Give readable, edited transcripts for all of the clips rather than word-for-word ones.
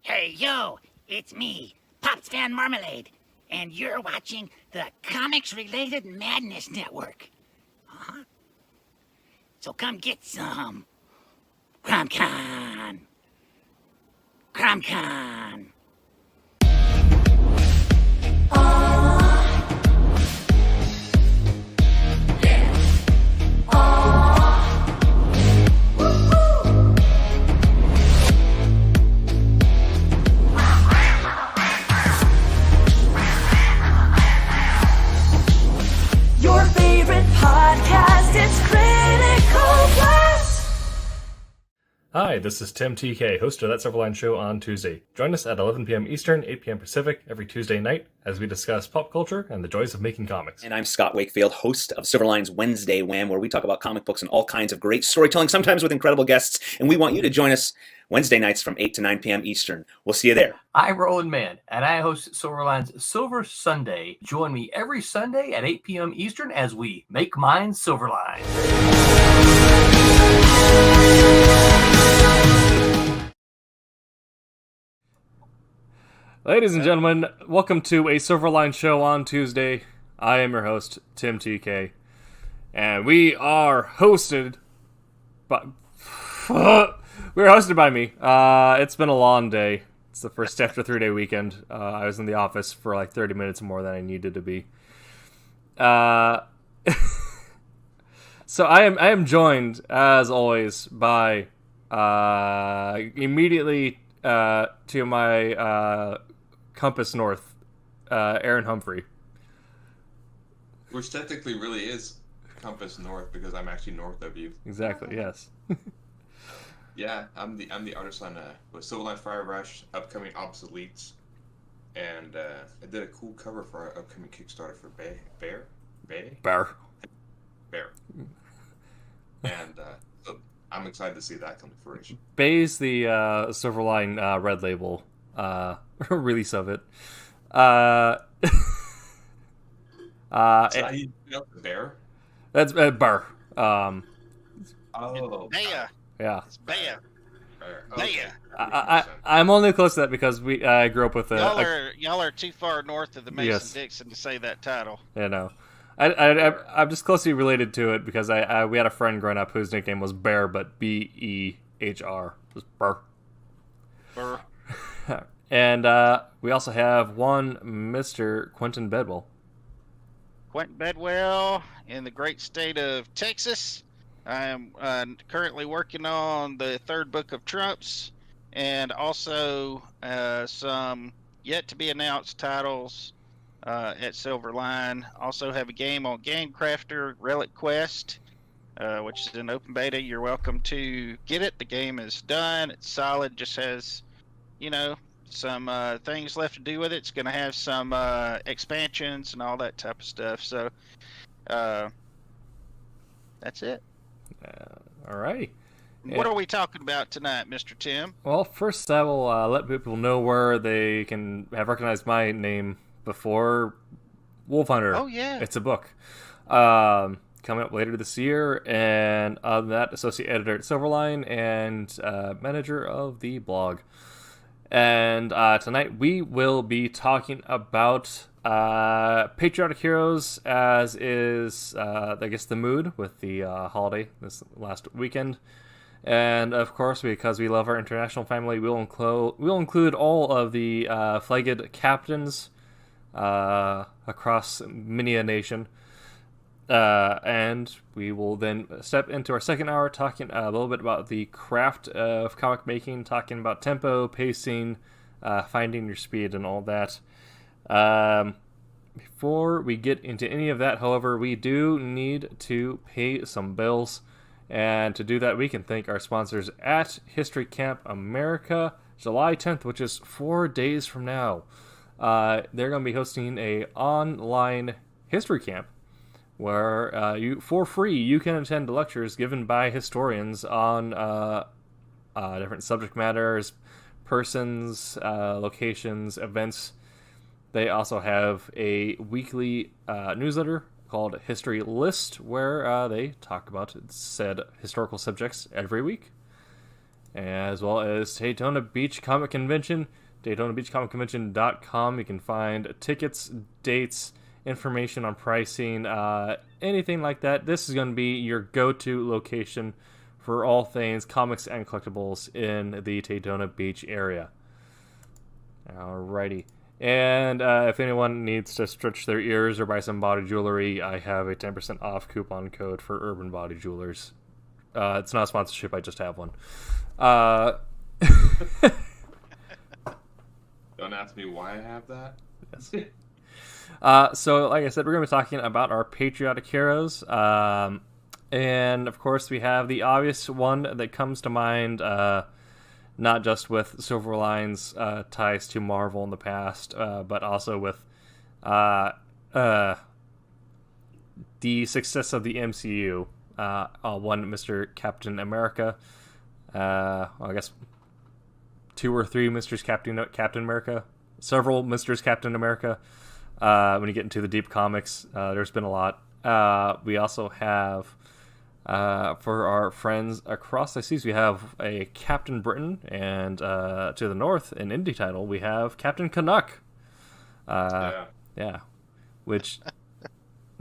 Hey, yo, it's me, Pops Van Marmalade, and you're watching the Comics-Related Madness Network. Huh? So come get some. CromCon. CromCon. Your favorite podcast, it's Critical Blast. Hi, this is Tim TK, host of That Silverline Show on Tuesday. Join us at 11 p.m. Eastern, 8 p.m. Pacific every Tuesday night as we discuss pop culture and the joys of making comics. And I'm Scott Wakefield, host of Silverline's Wednesday Wham, where we talk about comic books and all kinds of great storytelling, sometimes with incredible guests. And we want you to join us Wednesday nights from 8 to 9 p.m. Eastern. We'll see you there. I'm Roland Mann, and I host Silverline's Silver Sunday. Join me every Sunday at 8 p.m. Eastern as we make mine Silverline. Ladies and gentlemen, welcome to A Silverline Show on Tuesday. I am your host, Tim TK. And we are hosted by... We're hosted by me. It's been a long day. It's the first after 3-day weekend. I was in the office for like 30 minutes more than I needed to be. So I am joined, as always, by immediately to my compass north, Aaron Humphrey. Which technically really is compass north because I'm actually north of you. Exactly. Yes. Yeah, I'm the artist on with Silverline Fire Rush, upcoming Obsoletes, and I did a cool cover for our upcoming Kickstarter for Bear. And so I'm excited to see that come to fruition. Bay's the Silverline Red Label release of it. So how you know the Bear? That's Bar. Oh, Baya. Yeah. It's Baya. Okay. I'm only close to that because I grew up with Y'all are too far north of the Mason-Dixon to say that title. You know, I'm just closely related to it because we had a friend growing up whose nickname was Bear, but Behr. It was Burr. Burr. And we also have one Mr. Quentin Bedwell. Quentin Bedwell in the great state of Texas. I am currently working on the third book of Trumps and also some yet to be announced titles at Silverline. Also have a game on Game Crafter, Relic Quest, which is in open beta. You're welcome to get it. The game is done. It's solid. Just has, some things left to do with it. It's going to have some expansions and all that type of stuff. So that's it. All right. What are we talking about tonight, Mr. Tim? Well, first I will let people know where they can have recognized my name before. Wolf Hunter. Oh, yeah. It's a book. Coming up later this year. And other than that, associate editor at Silverline and manager of the blog. And tonight we will be talking about patriotic heroes, as is, I guess, the mood with the holiday this last weekend. And, of course, because we love our international family, we'll include all of the flagged captains across many a nation. And we will then step into our second hour talking a little bit about the craft of comic making, talking about tempo, pacing, finding your speed, and all that. Before we get into any of that, however, we do need to pay some bills. And to do that, we can thank our sponsors at History Camp America, July 10th, which is 4 days from now. They're going to be hosting a online history camp where for free you can attend lectures given by historians on different subject matters, persons, locations, events. They also have a weekly newsletter called History List, where they talk about said historical subjects every week. as well as Daytona Beach Comic Convention. DaytonaBeachComicConvention.com. You can find tickets, dates, information on pricing, anything like that. This is going to be your go-to location for all things comics and collectibles in the Daytona Beach area. Alrighty. And if anyone needs to stretch their ears or buy some body jewelry, I have a 10% off coupon code for Urban Body Jewelers. It's not a sponsorship, I just have one. Don't ask me why I have that. Yes. So, like I said, we're going to be talking about our patriotic heroes. And, of course, we have the obvious one that comes to mind, not just with Silverline's ties to Marvel in the past, but also with the success of the MCU. One, Mr. Captain America. I guess 2 or 3 Mr. Captain America. Several Mr. Captain America. When you get into the deep comics, there's been a lot. We also have, for our friends across the seas, we have a Captain Britain, and to the north, an indie title, we have Captain Canuck. Yeah. Which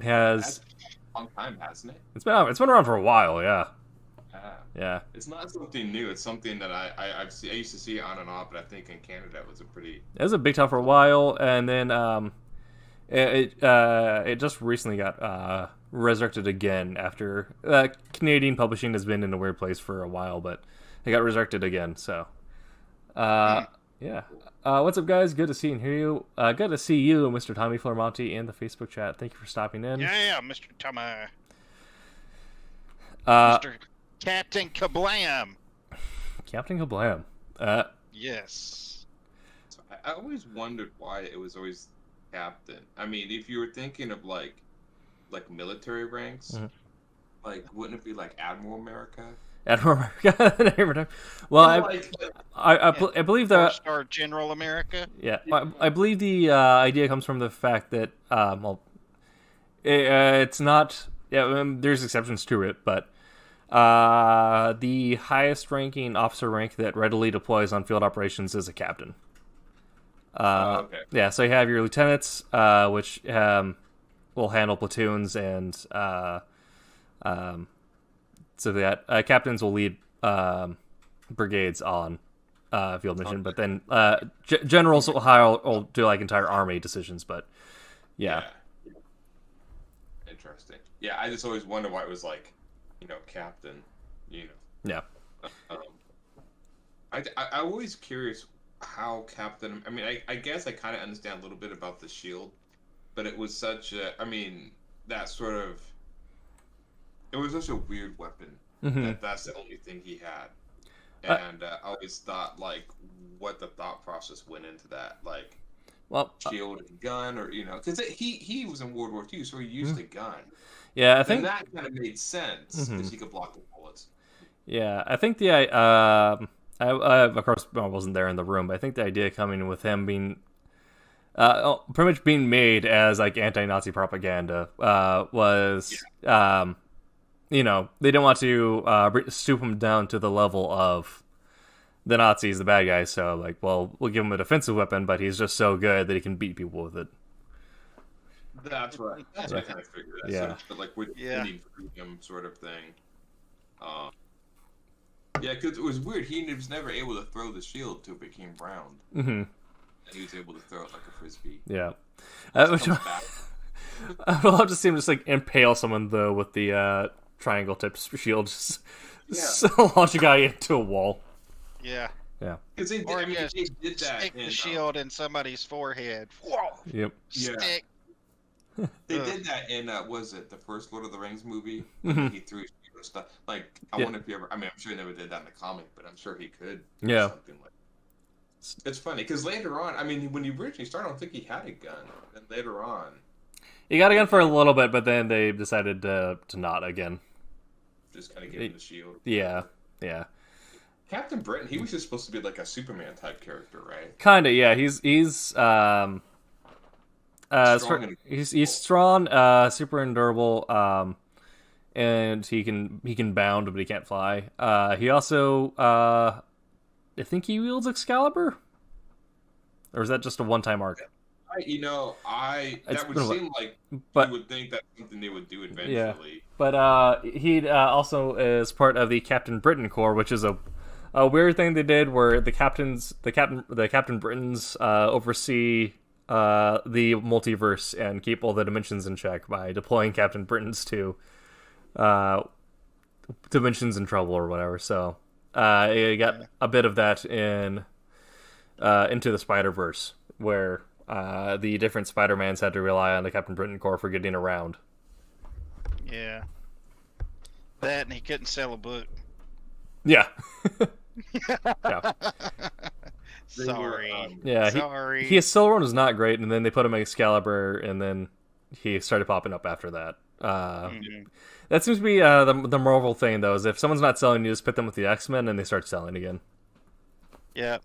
has... That's a long time, hasn't it? It's been around for a while, yeah. Yeah. It's not something new. It's something that I used to see it on and off, but I think in Canada it was a pretty... It was a big time for a while, and then it just recently got resurrected again after Canadian publishing has been in a weird place for a while, but it got resurrected again. So, yeah. What's up, guys? Good to see and hear you. Good to see you, Mr. Tommy Flormonti, in the Facebook chat. Thank you for stopping in. Yeah, Mr. Tommy. Mr. Captain Kablam. Captain Kablam. Yes. So I always wondered why it was always captain. I mean, if you were thinking of like military ranks, like wouldn't it be like Admiral America? Admiral America. Well, I believe that 4-star General America. Yeah, I believe the idea comes from the fact that it's not. Yeah, there's exceptions to it, but the highest ranking officer rank that readily deploys on field operations is a captain. Okay. Yeah, so you have your lieutenants, which will handle platoons, and so that captains will lead brigades on field mission. But then generals will do like entire army decisions. But yeah. Interesting. Yeah, I just always wonder why it was like, captain. Yeah. I always curious how Captain. I mean, I guess I kind of understand a little bit about the shield, but it was such a. I mean, that sort of. It was such a weird weapon that's the only thing he had, and I always thought like, what the thought process went into that, like, shield and gun, or because he was in World War II, so he used a gun. Yeah, I think that kind of made sense because he could block the bullets. Yeah, I think the I of course I wasn't there in the room, but I think the idea coming with him being pretty much being made as like anti-Nazi propaganda was they didn't want to stoop him down to the level of the Nazis, the bad guys. So like, well, we'll give him a defensive weapon, but he's just so good that he can beat people with it. That's right. That's what I kind of figured. That sort of, but like with winning freedom sort of thing. Yeah, because it was weird. He was never able to throw the shield till it became round. And he was able to throw it like a frisbee. Yeah. I would love to see him just like impale someone though with the triangle tipped shield, just launch a guy into a wall. Yeah. Yeah. Because they did that. Stick the shield in somebody's forehead. Yep. Stick. They did that in was it the first Lord of the Rings movie? He threw his shield and stuff. Like I wonder if he ever. I mean, I'm sure he never did that in the comic, but I'm sure he could. Yeah. Something like. It's funny because later on, I mean, when he originally started, I don't think he had a gun. And later on, he got a gun for a little bit, but then they decided to not again. Just kind of give him the shield. Yeah. Yeah. Captain Britain, he was just supposed to be like a Superman type character, right? Kinda, yeah. He's strong, super endurable, and he can bound, but he can't fly. He also I think he wields Excalibur, or is that just a one-time arc? That would seem like but you would think that's something they would do eventually. yeah. But he also is part of the Captain Britain Corps, which is a weird thing they did, where the Captain Britons oversee the multiverse and keep all the dimensions in check by deploying Captain Britons to dimensions in trouble or whatever. So you got a bit of that in Into the Spider-Verse, where the different Spider-Mans had to rely on the Captain Britain Corps for getting around. Yeah. That, and he couldn't sell a book. Yeah. Yeah. Sorry. Yeah. Sorry. His Silverone was not great, and then they put him in Excalibur, and then he started popping up after that. That seems to be the Marvel thing, though, is if someone's not selling, you just put them with the X-Men, and they start selling again. Yeah.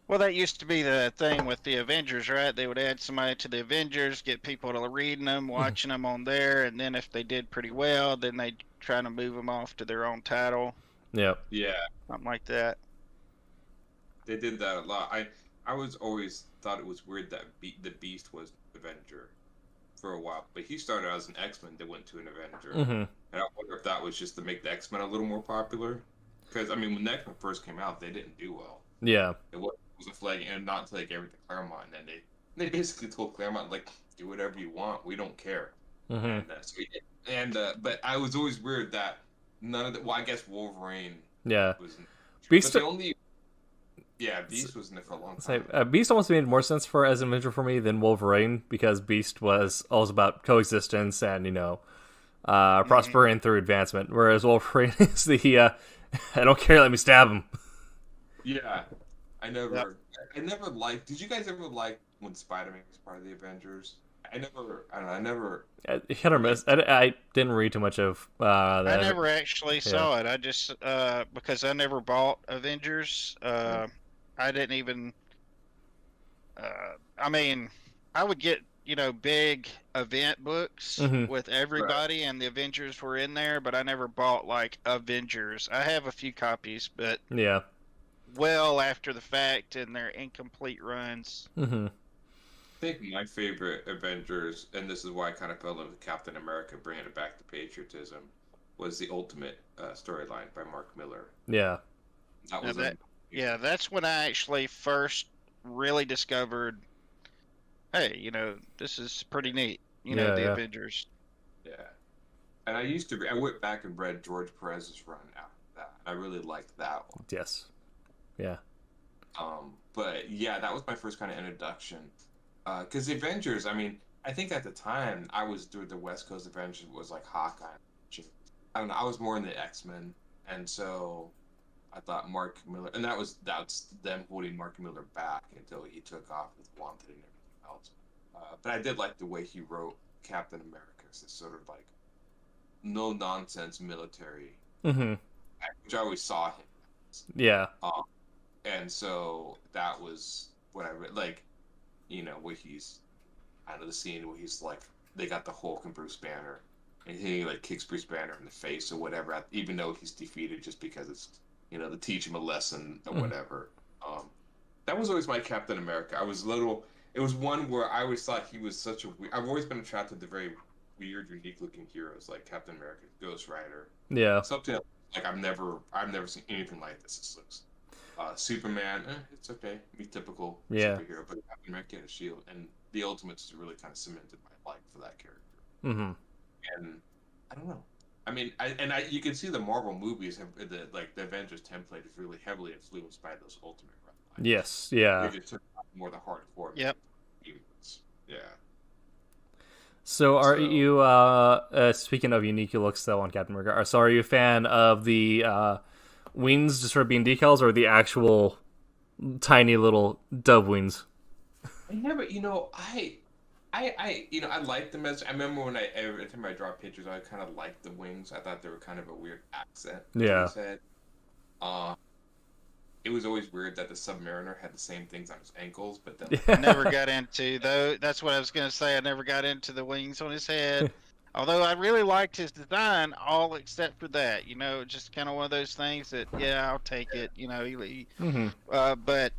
Well, that used to be the thing with the Avengers, right? They would add somebody to the Avengers, get people to reading them, watching them on there, and then if they did pretty well, then they'd try to move them off to their own title. Yep. Yeah. Something like that. They did that a lot. I was always thought it was weird that the Beast was an Avenger for a while, but he started as an X-Men that went to an Avenger. And I wonder if that was just to make the X-Men a little more popular. Because, I mean, when the X-Men first came out, they didn't do well. Yeah. It was a flag, and not to take everything to Claremont. And then they basically told Claremont, like, do whatever you want. We don't care. But I was always weird that none of the... Well, I guess Wolverine was... Beast... Beast was in it for a long time. Beast almost made more sense as an Avenger for me than Wolverine, because Beast was always about coexistence and, prospering through advancement, whereas Wolverine is the, I don't care, let me stab him. Yeah. I never liked... Did you guys ever like when Spider-Man was part of the Avengers? I never... Hit or miss. I didn't read too much of that. I never actually saw it. I just, because I never bought Avengers, I didn't even... I mean, I would get, big event books with everybody, and the Avengers were in there, but I never bought, Avengers. I have a few copies, but... Yeah. Well after the fact, and their incomplete runs. I think my favorite Avengers, and this is why I kind of fell in love with Captain America, bringing it back to patriotism, was the Ultimate storyline by Mark Miller. Yeah. That was Yeah, that's when I actually first really discovered, hey, this is pretty neat. The Avengers. Yeah. And I went back and read George Perez's run after that. I really liked that one. Yes. Yeah. But yeah, that was my first kind of introduction. Because the Avengers, I mean, I think at the time I was doing the West Coast Avengers was like Hawkeye. I don't know. I was more in the X-Men, and so I thought Mark Miller, and that's them holding Mark Miller back until he took off with Wanted and everything else. But I did like the way he wrote Captain America. It's this sort of like no nonsense military, which I always saw him as. Yeah. And so that was what I read, like, where he's, I know the scene where he's like, they got the Hulk and Bruce Banner, and he like kicks Bruce Banner in the face or whatever, even though he's defeated, just because it's, to teach him a lesson or whatever. That was always my Captain America. It was one where I always thought he was such a weird, I've always been attracted to very weird, unique looking heroes like Captain America, Ghost Rider. Yeah. Something like I've never seen anything like this. This looks. Superman, it's okay. Be typical superhero, but Captain America had a shield, and the Ultimates really kind of cemented my like for that character. And I don't know. I mean, you can see the Marvel movies have the Avengers template is really heavily influenced by those Ultimate run. Yes, yeah. They just took more the hardcore. Yep. Yeah. So are you speaking of unique looks though on Captain America? So are you a fan of the wings just sort of being decals, or the actual tiny little dove wings? I never, I liked them as. I remember when every time I draw pictures, I kind of liked the wings. I thought they were kind of a weird accent. Yeah. It was always weird that the Submariner had the same things on his ankles, but then I never got into though. That's what I was gonna say. I never got into the wings on his head. Although I really liked his design, all except for that. You know, just kind of one of those things that, yeah, I'll take it. You know, but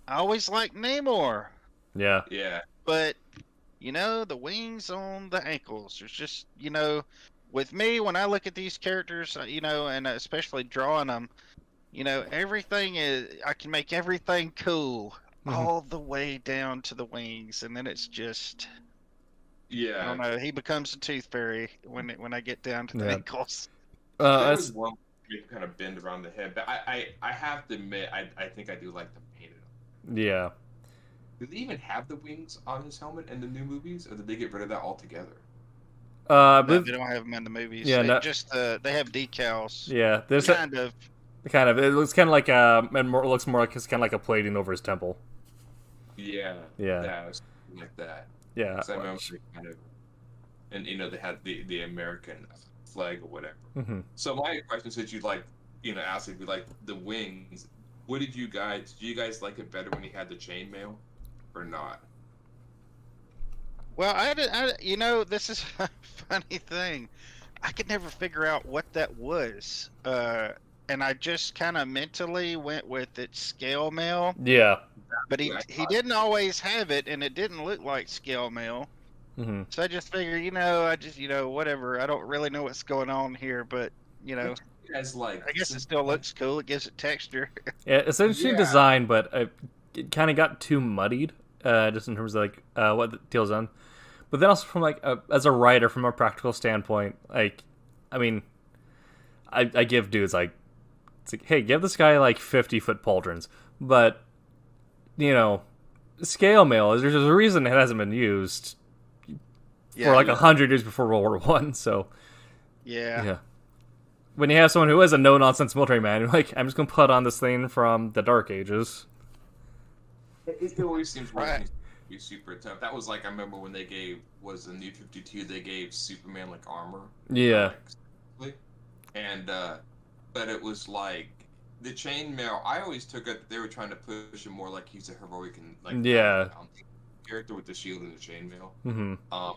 I always liked Namor. Yeah. Yeah. But you know, the wings on the ankles. There's just, you know, with me when I look at these characters, you know, and especially drawing them, you know, everything is I can make everything cool all the way down to the wings, and then it's just. I Yeah. don't know. He becomes a tooth fairy when I get down to the Yeah. ankles. There That's was one you kind of bend around the head, but I have to admit, I think I do like the painted. yeah. Do they even have the wings on his helmet in the new movies, or did they get rid of that altogether? I No, believe, they don't have them in the movies. Yeah, they no- just they have decals. yeah. There's Kind of. it looks kind of like and more, it looks more like it's kind of like a plating over his temple. Yeah. Yeah. Yeah, something like that. Yeah. 'Cause I remember they kind of, and you know they had the American flag or whatever. Mhm. So my question, since you like, you know, asked if you like the wings, did you guys like it better when he had the chainmail, or not? Well, you know, this is a funny thing. I could never figure out what that was. And I just kind of mentally went with its scale mail. Yeah. But Yeah, I he thought- didn't always have it, and it didn't look like scale mail. hmm So I just figured, you know, whatever. I don't really know what's going on here, but you know, You guys like? I guess it still looks cool. It gives it texture. Yeah, it's an interesting Yeah. design, but it kind of got too muddied, just in terms of like what the deal's on. But then also from like as a writer, from a practical standpoint, like, I mean, I give dudes like, it's like, hey, give this guy like 50-foot pauldrons, but you know, scale mail, there's a reason it hasn't been used for like 100 years before World War One. So Yeah. when you have someone who is a no-nonsense military man, you're like, I'm just gonna put on this thing from the Dark Ages. It always seems Right. to be super tough. That was like, I remember when was the New 52, they gave Superman like armor. Yeah. And but it was like the chainmail. I always took it that they were trying to push him more like he's a heroic and like Yeah. character with the shield and the chainmail. Mm-hmm. But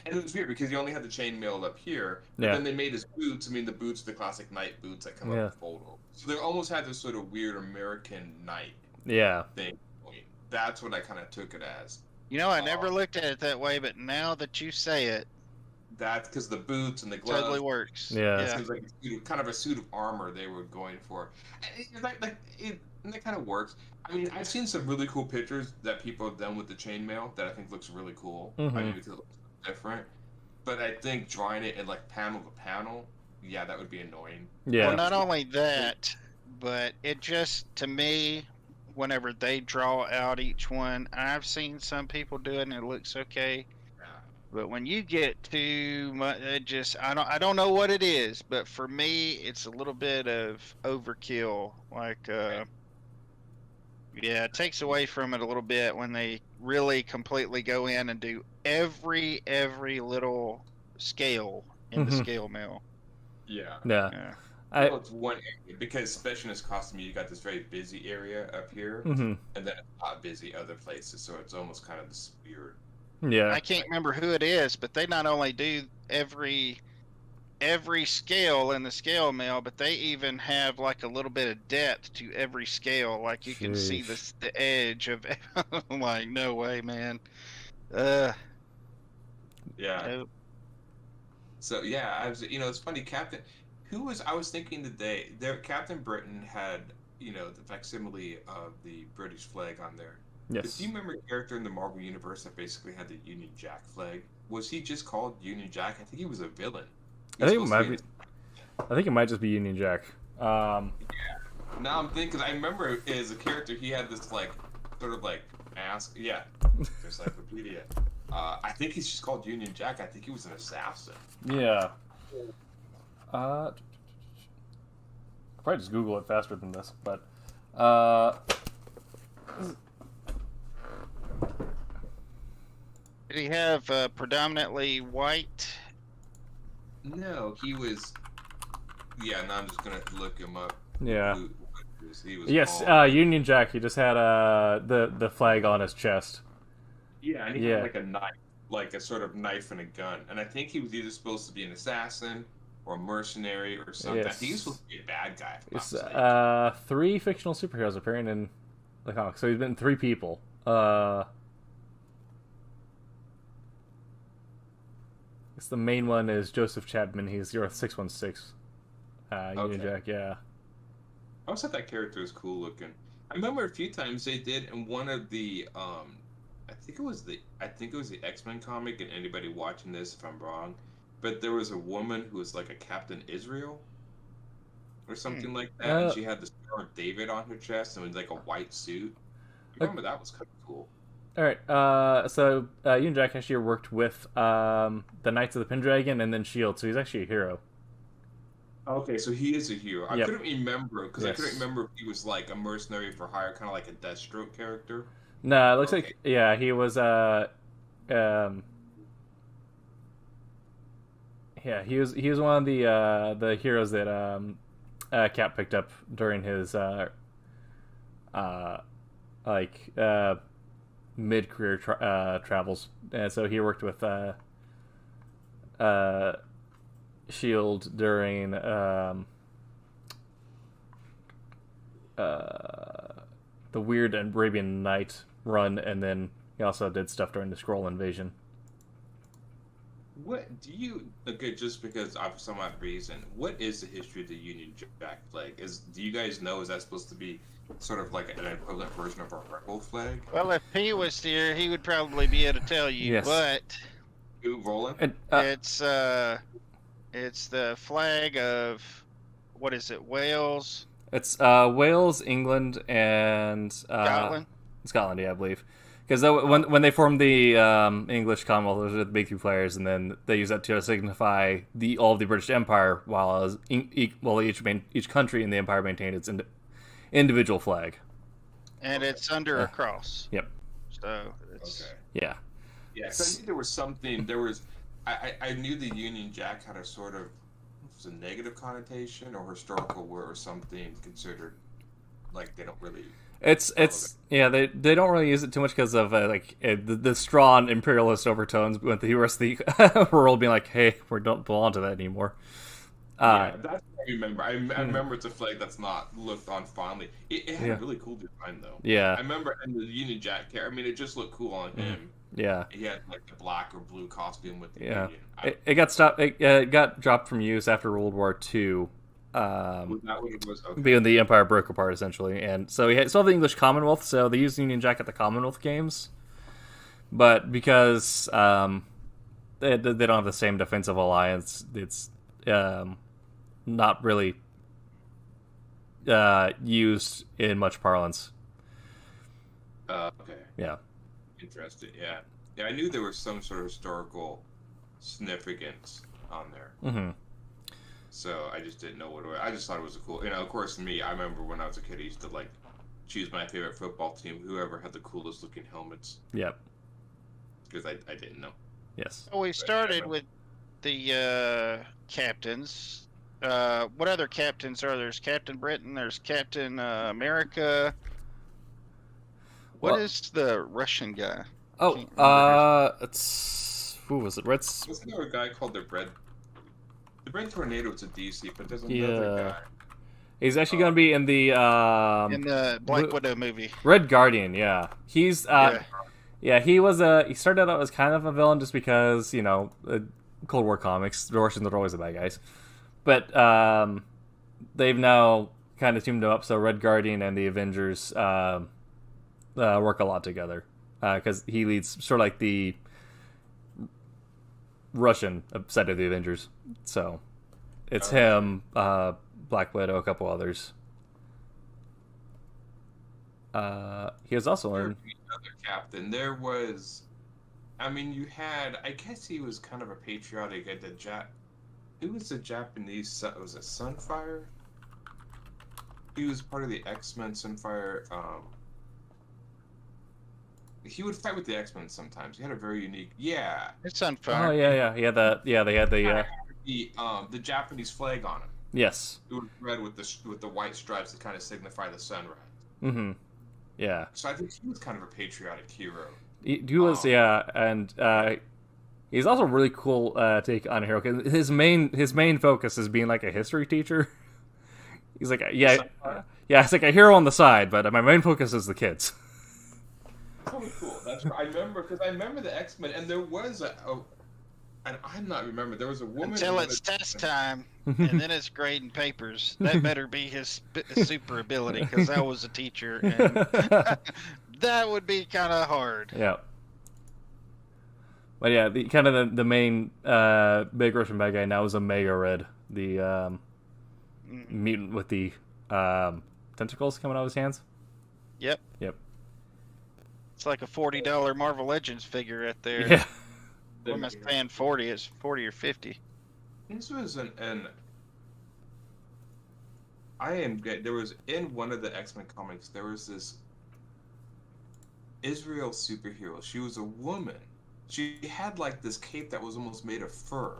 it was weird because he only had the chainmail up here. But Yeah. then they made his boots. I mean, the boots, the classic knight boots that come up and fold over. So they almost had this sort of weird American knight Yeah. thing. That's what I kind of took it as. You know, I never looked at it that way, but now that you say it, That's because the boots and the gloves. totally works. Yeah. It was like kind of a suit of armor they were going for. And that kind of works. I mean, I've seen some really cool pictures that people have done with the chainmail that I think looks really cool. Mhm. I mean, because it looks different. But I think drawing it in like panel to panel, yeah, that would be annoying. Yeah. Well, not only that, but it just, to me, whenever they draw out each one, I've seen some people do it and it looks okay. But when you get too much, it just, I don't know what it is, but for me, it's a little bit of overkill. Like, yeah, it takes away from it a little bit when they really completely go in and do every little scale in the Mhm. scale mail. Yeah. Yeah. Yeah. Well, it's one area because especially in this costume, you got this very busy area up here, Mm-hmm. and then it's not busy other places. So it's almost kind of this weird. Yeah. I can't remember who it is, but they not only do every scale in the scale mail, but they even have like a little bit of depth to every scale. Like you can see Sheesh. the edge of. I'm like, no way, man. Yeah. Nope. So yeah, it's funny, Captain. I was thinking today, Captain Britain had, the facsimile of the British flag on there. But Yes. do you remember a character in the Marvel Universe that basically had the Union Jack flag? Was he just called Union Jack? I think he was a villain. He I was think it supposed might to be. I think it might just be Union Jack. Now I'm thinking, because I remember as a character, he had this, like, sort of, like, mask. Yeah, encyclopedia. I think he's just called Union Jack. I think he was an assassin. Yeah. I'll probably just Google it faster than this, but Did he have predominantly white? No, he was. Yeah, now I'm just gonna look him up. yeah. He was Yes, called- Union Jack. He just had the flag on his chest. Yeah, and he yeah. had like a knife like a sort of knife and a gun, and I think he was either supposed to be an assassin or a mercenary or something. I think he was supposed to be a bad guy. If I'm It's not mistaken. 3 fictional superheroes appearing in the comics. So he's been 3 people. It's the main one is Joseph Chapman. He's your 616. Union Okay. Jack, yeah. I always thought that character was cool looking. I remember a few times they did in one of the I think it was the X-Men comic, and anybody watching this if I'm wrong, but there was a woman who was like a Captain Israel or something like that, and she had the Star of David on her chest and was like a white suit. I remember that was kind of cool. All right. So Union Jack actually worked with the Knights of the Pendragon and then Shield, so he's actually a hero. Okay, so he is a hero. I Yep. couldn't remember because Yes. I couldn't remember if he was like a mercenary for hire, kind of like a Deathstroke character. No, it looks Okay. like he was he was one of the heroes that Cap picked up during his mid-career travels, and so he worked with Shield during the weird Arabian Night run, and then he also did stuff during the Skrull invasion. What do you okay? Just because of some odd reason, what is the history of the Union Jack flag? Do you guys know? Is that supposed to be sort of like an equivalent version of a rebel flag? Well, if he was here, he would probably be able to tell you. Yes. But Ooh, Roland? And it's the flag of, what is it? Wales, it's Wales, England, and Scotland. Scotland, yeah, I believe. Because when they formed the English Commonwealth, those are the big 2 players, and then they use that to signify all of the British Empire, while each country in the empire maintained its individual flag. And it's under a cross. Yep. So it's Okay. Yeah. Yeah, 'cause I knew there was something. I knew the Union Jack had a sort of, it was a negative connotation or historical word or something considered like they don't really. It's yeah, they don't really use it too much because of the strong imperialist overtones with the rest of the world being like, hey, we don't belong to that anymore. Yeah, that's what I remember. I remember it's a flag that's not looked on fondly. It had a really cool design though. Yeah. I remember in the Union Jack. I mean, it just looked cool on him. Yeah. He had like the black or blue costume with the Yeah. Union. It got stopped. It got dropped from use after World War II. Was that what it was? Okay. Being the Empire broke apart essentially, and so he still have the English Commonwealth. So they used Union Jack at the Commonwealth Games, but because they don't have the same defensive alliance, it's not really used in much parlance. Okay. Yeah. Interesting. Yeah. Yeah, I knew there was some sort of historical significance on there. Mm-hmm. So I just didn't know what it was. I just thought it was a cool. Of course, me. I remember when I was a kid, I used to like choose my favorite football team, whoever had the coolest looking helmets, Yep. because I didn't know. Yes. So we started with the captains. What other captains are there? There's Captain Britain. There's Captain America. What is the Russian guy? Oh, it's who was it? Reds. Wasn't there a guy called the Red Tornado? It's a DC, but there's another Yeah. guy. He's actually going to be in the In the Black Widow movie. Red Guardian. Yeah, he's yeah. He started out as kind of a villain just because Cold War comics, the Russians are always the bad guys, but they've now kind of teamed him up. So Red Guardian and the Avengers work a lot together because he leads sort of like the Russian side of the Avengers. So it's him, Black Widow, a couple others. He was also in Another captain. There was. I mean, you had. I guess he was kind of a patriotic at the Who was the Japanese? Was it Sunfire? He was part of the X-Men. Sunfire. He would fight with the X-Men sometimes. He had a very unique. Yeah. It's on fire. Oh yeah. He had the they had the The Japanese flag on him. yes. It was red with the white stripes that kind of signify the sunrise. Mm-hmm. Yeah. So I think he was kind of a patriotic hero. He was, yeah, and He's also a really cool take on a hero. 'Cause his main focus is being like a history teacher. He's like, yeah, it's like a hero on the side, but my main focus is the kids. Totally cool. That's right. I remember the X-Men, and there was and I'm not remembering. There was a woman Until it's test time, and then it's grading papers. That better be his super ability, because I was a teacher, and that would be kind of hard. Yeah. But yeah, the main big Russian bad guy now is Omega Red, the mutant with the tentacles coming out of his hands. Yep. It's like a $40 Marvel Legends figure right there. Yeah. What am I saying? 40? It's 40 or 50. This was there was in one of the X-Men comics, there was this Israel superhero. She was a woman. She had like this cape that was almost made of fur.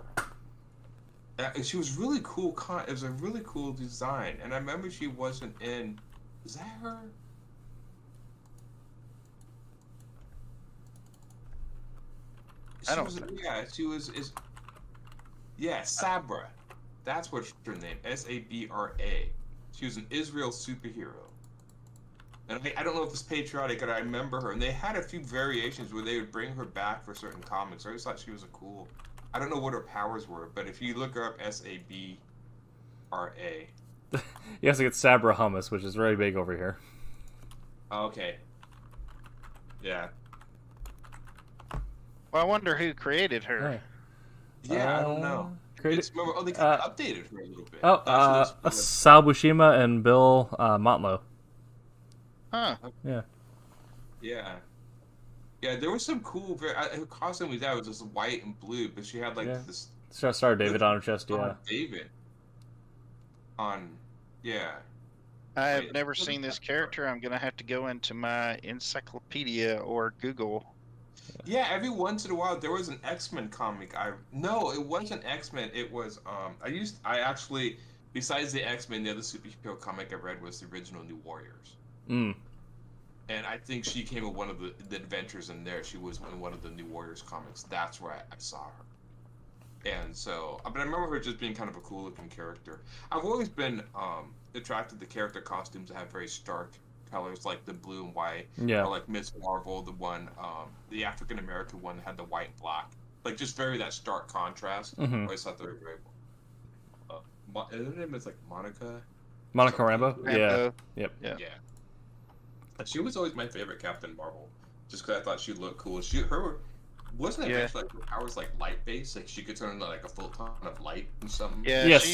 She was really cool. It was a really cool design. And I remember she wasn't in. Is that her? Sabra. That's what's her name. Sabra. She was an Israel superhero. And I don't know if it's patriotic, but I remember her. And they had a few variations where they would bring her back for certain comics. I always thought she was a cool. I don't know what her powers were, but if you look her up, Sabra. Yes, it's Sabra hummus, which is very big over here. Okay. Yeah. Well, I wonder who created her. Yeah, I don't know. Created. Remember, they kind of updated her a little bit. Sal Buscema and Bill Montlow. Huh. Yeah. Yeah. Yeah, there was some cool. Her costume was that was just white and blue, but she had like this. Star David on her chest. Yeah. David. Yeah. I have never seen this character. I'm gonna have to go into my encyclopedia or Google. Yeah, every once in a while there was an X-Men comic. No, it wasn't X-Men. It was I actually, besides the X-Men, the other superhero comic I read was the original New Warriors. And I think she came with one of the adventures in there. She was in one of the New Warriors comics. That's where I saw her. And so, but I remember her just being kind of a cool looking character. I've always been attracted to character costumes that have very stark colors, like the blue and white. Yeah. Or like Miss Marvel, the one, the African American one had the white and black. Like just very that stark contrast. I always thought they were very cool. Her name is like Monica. Monica Rambeau? Rambeau. Yeah. Yeah. She was always my favorite Captain Marvel, just because I thought she looked cool. Wasn't it like her powers like light based? Like she could turn into like a full ton of light and something. Yeah, Yes.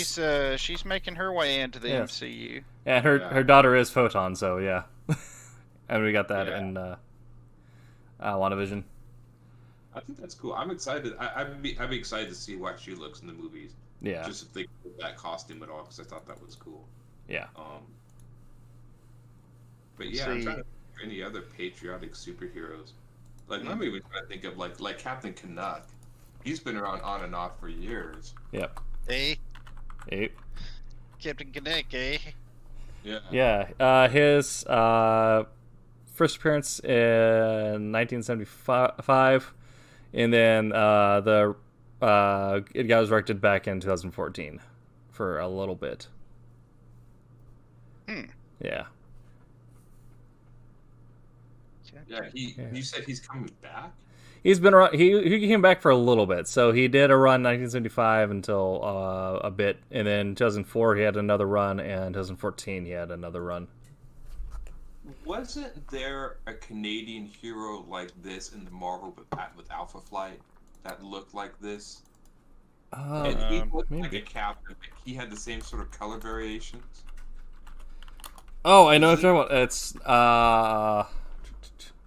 She's making her way into the MCU. And her daughter is Photon, so yeah. And we got that in WandaVision. I think that's cool. I'm excited. I'd be excited to see what she looks in the movies. Yeah. Just if they put that costume at all, because I thought that was cool. Yeah. But yeah, I'm trying to think of any other patriotic superheroes. Like I'm even trying to think of like Captain Canuck. He's been around on and off for years. Yep. Eh? Captain Canuck, eh? Yeah. Yeah. His first appearance in 1975, and then it got resurrected back in 2014 for a little bit. Yeah. Yeah, you said he's coming back? He's been around. He came back for a little bit. So he did a run 1975 until a bit, and then 2004 he had another run, and 2014 he had another run. Wasn't there a Canadian hero like this in the Marvel with Alpha Flight that looked like this? And he looked like a captain. He had the same sort of color variations. Oh, I know what you're talking about. It's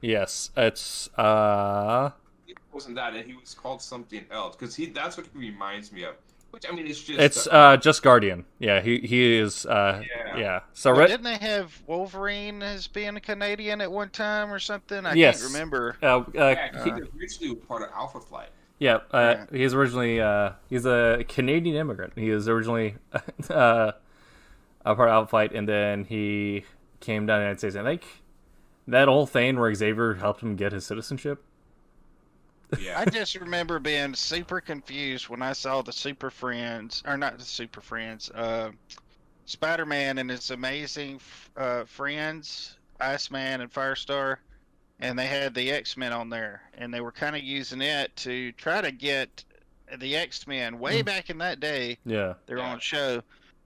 yes, it's It wasn't that, and he was called something else because that's what he reminds me of. Which I mean, it's just just Guardian. Yeah, he is. Yeah. So well, didn't they have Wolverine as being a Canadian at one time or something? I can't remember. he originally was part of Alpha Flight. Yeah, he's originally he's a Canadian immigrant. He was originally a part of Alpha Flight, and then he came down to the United States. I think that whole thing where Xavier helped him get his citizenship. Yeah. I just remember being super confused when I saw the Super Friends, or not the Super Friends, Spider-Man and his amazing friends, Iceman and Firestar, and they had the X-Men on there, and they were kind of using it to try to get the X-Men way back in that day. Yeah. They're Yeah. on show,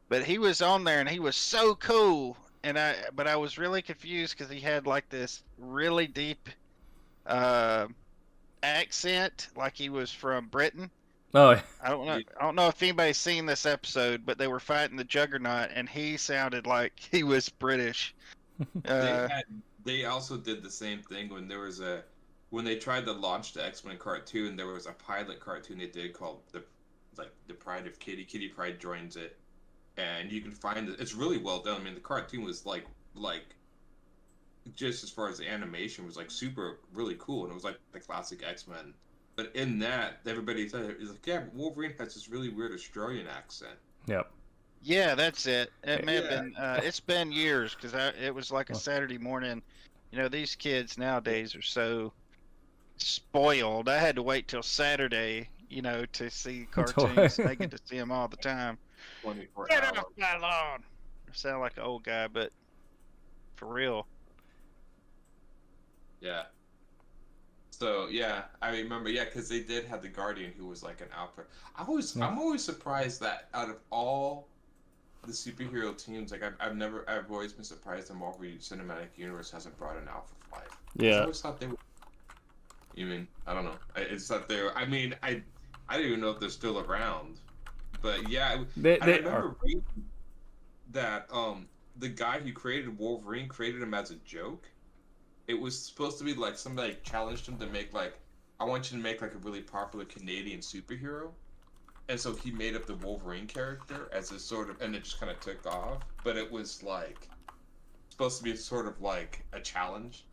but he was on there and he was so cool, but I was really confused because he had like this really deep accent, like he was from Britain. Oh, I don't know if anybody's seen this episode, but they were fighting the Juggernaut, and he sounded like he was British. They also did the same thing when they tried to launch the X-Men cartoon. There was a pilot cartoon they did called the Pride of Kitty. Kitty Pride joins it, and you can find it. It's really well done. I mean, the cartoon was like just as far as the animation was like super really cool, and it was like the classic X-Men. But in that, everybody said it's like, yeah, but Wolverine has this really weird Australian accent. yep. Yeah, that's it. It may have Yeah. been. It's been years because it was like a Saturday morning. You know, these kids nowadays are so spoiled. I had to wait till Saturday, you know, to see cartoons. They get to see them all the time. 24 Get hours. off my lawn! I sound like an old guy, but for real. Yeah. So yeah, I remember. Yeah, because they did have the Guardian, who was like an output. I'm always surprised that out of all the superhero teams, like I've always been surprised the Marvel Cinematic Universe hasn't brought an Alpha Flight. I Yeah. always thought they would. You mean I don't know. It's that they were. I mean I don't even know if they're still around. But yeah, They I remember are. reading that the guy who created Wolverine created him as a joke. It was supposed to be like somebody challenged him to make like, I want you to make like a really popular Canadian superhero, and so he made up the Wolverine character as a sort of, and it just kind of took off. But it was like supposed to be sort of like a challenge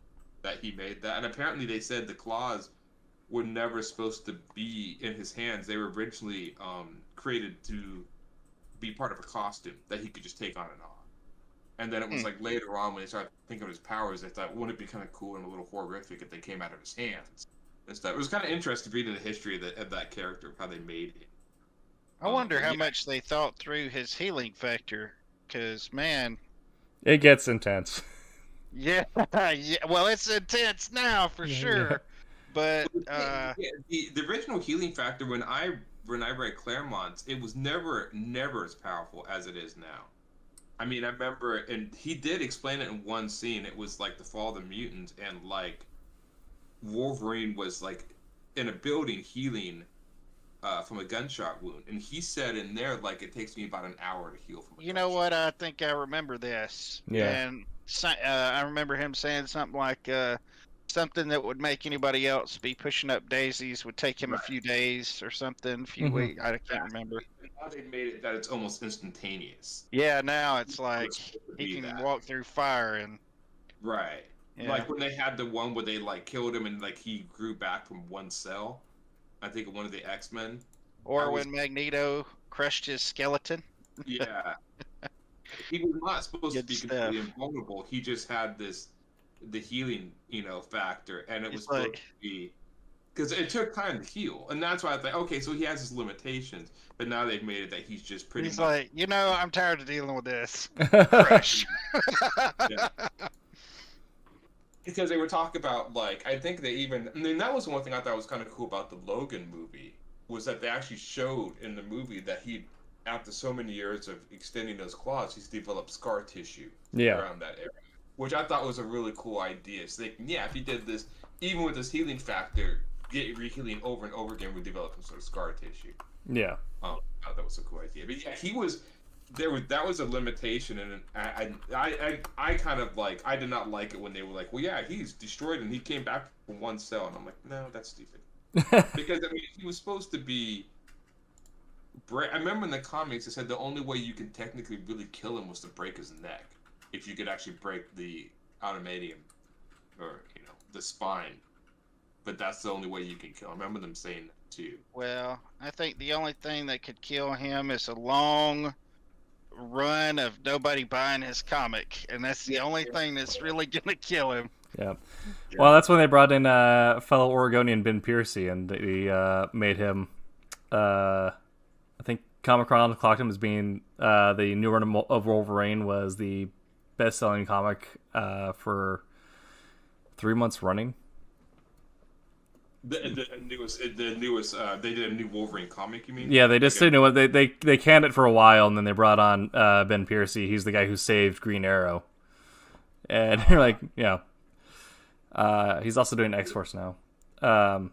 that he made that, and apparently they said the claws were never supposed to be in his hands. They were originally created to be part of a costume that he could just take on and off. And then it was like later on when they started thinking of his powers, they thought, wouldn't it be kind of cool and a little horrific if they came out of his hands and stuff. It was kind of interesting reading the history of that character, how they made it. I wonder how yeah. much they thought through his healing factor, because man, It gets intense. yeah, yeah. Well, it's intense now for sure, but Yeah, the original healing factor when I read Claremont's, it was never as powerful as it is now. I mean, I remember, and he did explain it in one scene. It was like the Fall of the Mutants, and like Wolverine was like in a building healing from a gunshot wound, and he said in there like it takes me about an hour to heal from. you know what? I think I remember this. Yeah. And I remember him saying something like something that would make anybody else be pushing up daisies would take him a few days or something, a few weeks. I can't remember. Now they made it that it's almost instantaneous. Yeah, now it's like It's supposed to he be can that. walk through fire and Right. yeah. Like when they had the one where they like killed him and like he grew back from one cell. I think one of the X-Men. Or I was- when Magneto crushed his skeleton. Yeah. He was not supposed Good to be stuff. completely invulnerable. He just had the healing, factor, and it was He's supposed like- to be because it took time to heal, and that's why I thought, okay, so he has his limitations, but now they've made it that he's just pretty He's much. like, I'm tired of dealing with this. Crush. Yeah. Because they were talking about like I think they even I mean that was one thing I thought was kind of cool about the Logan movie was that they actually showed in the movie that he after so many years of extending those claws he's developed scar tissue Yeah. around that area, which I thought was a really cool idea. So if he did this even with this healing factor, get rehealing over and over again, we develop some sort of scar tissue. Yeah. I thought that was a cool idea. But yeah, he was that was a limitation, and I kind of like I did not like it when they were like, well, yeah, he's destroyed and he came back from one cell, and I'm like, no, that's stupid. Because I mean, he was supposed to be. I remember in the comics it said the only way you can technically really kill him was to break his neck, if you could actually break the adamantium, or the spine. But that's the only way you can kill him. I remember them saying that too. Well, I think the only thing that could kill him is a long run of nobody buying his comic, and that's the only thing that's really gonna kill him. Yeah. Well, that's when they brought in fellow Oregonian Ben Piercy, and they made him. I think Comic Chronicles clocked him as being the new run of Wolverine was the best-selling comic for 3 months running. The newest, they did a new Wolverine comic. You mean? Yeah, they just didn't know they canned it for a while, and then they brought on Ben Piercy. He's the guy who saved Green Arrow, and they're like, yeah. He's also doing X-Force now. Well,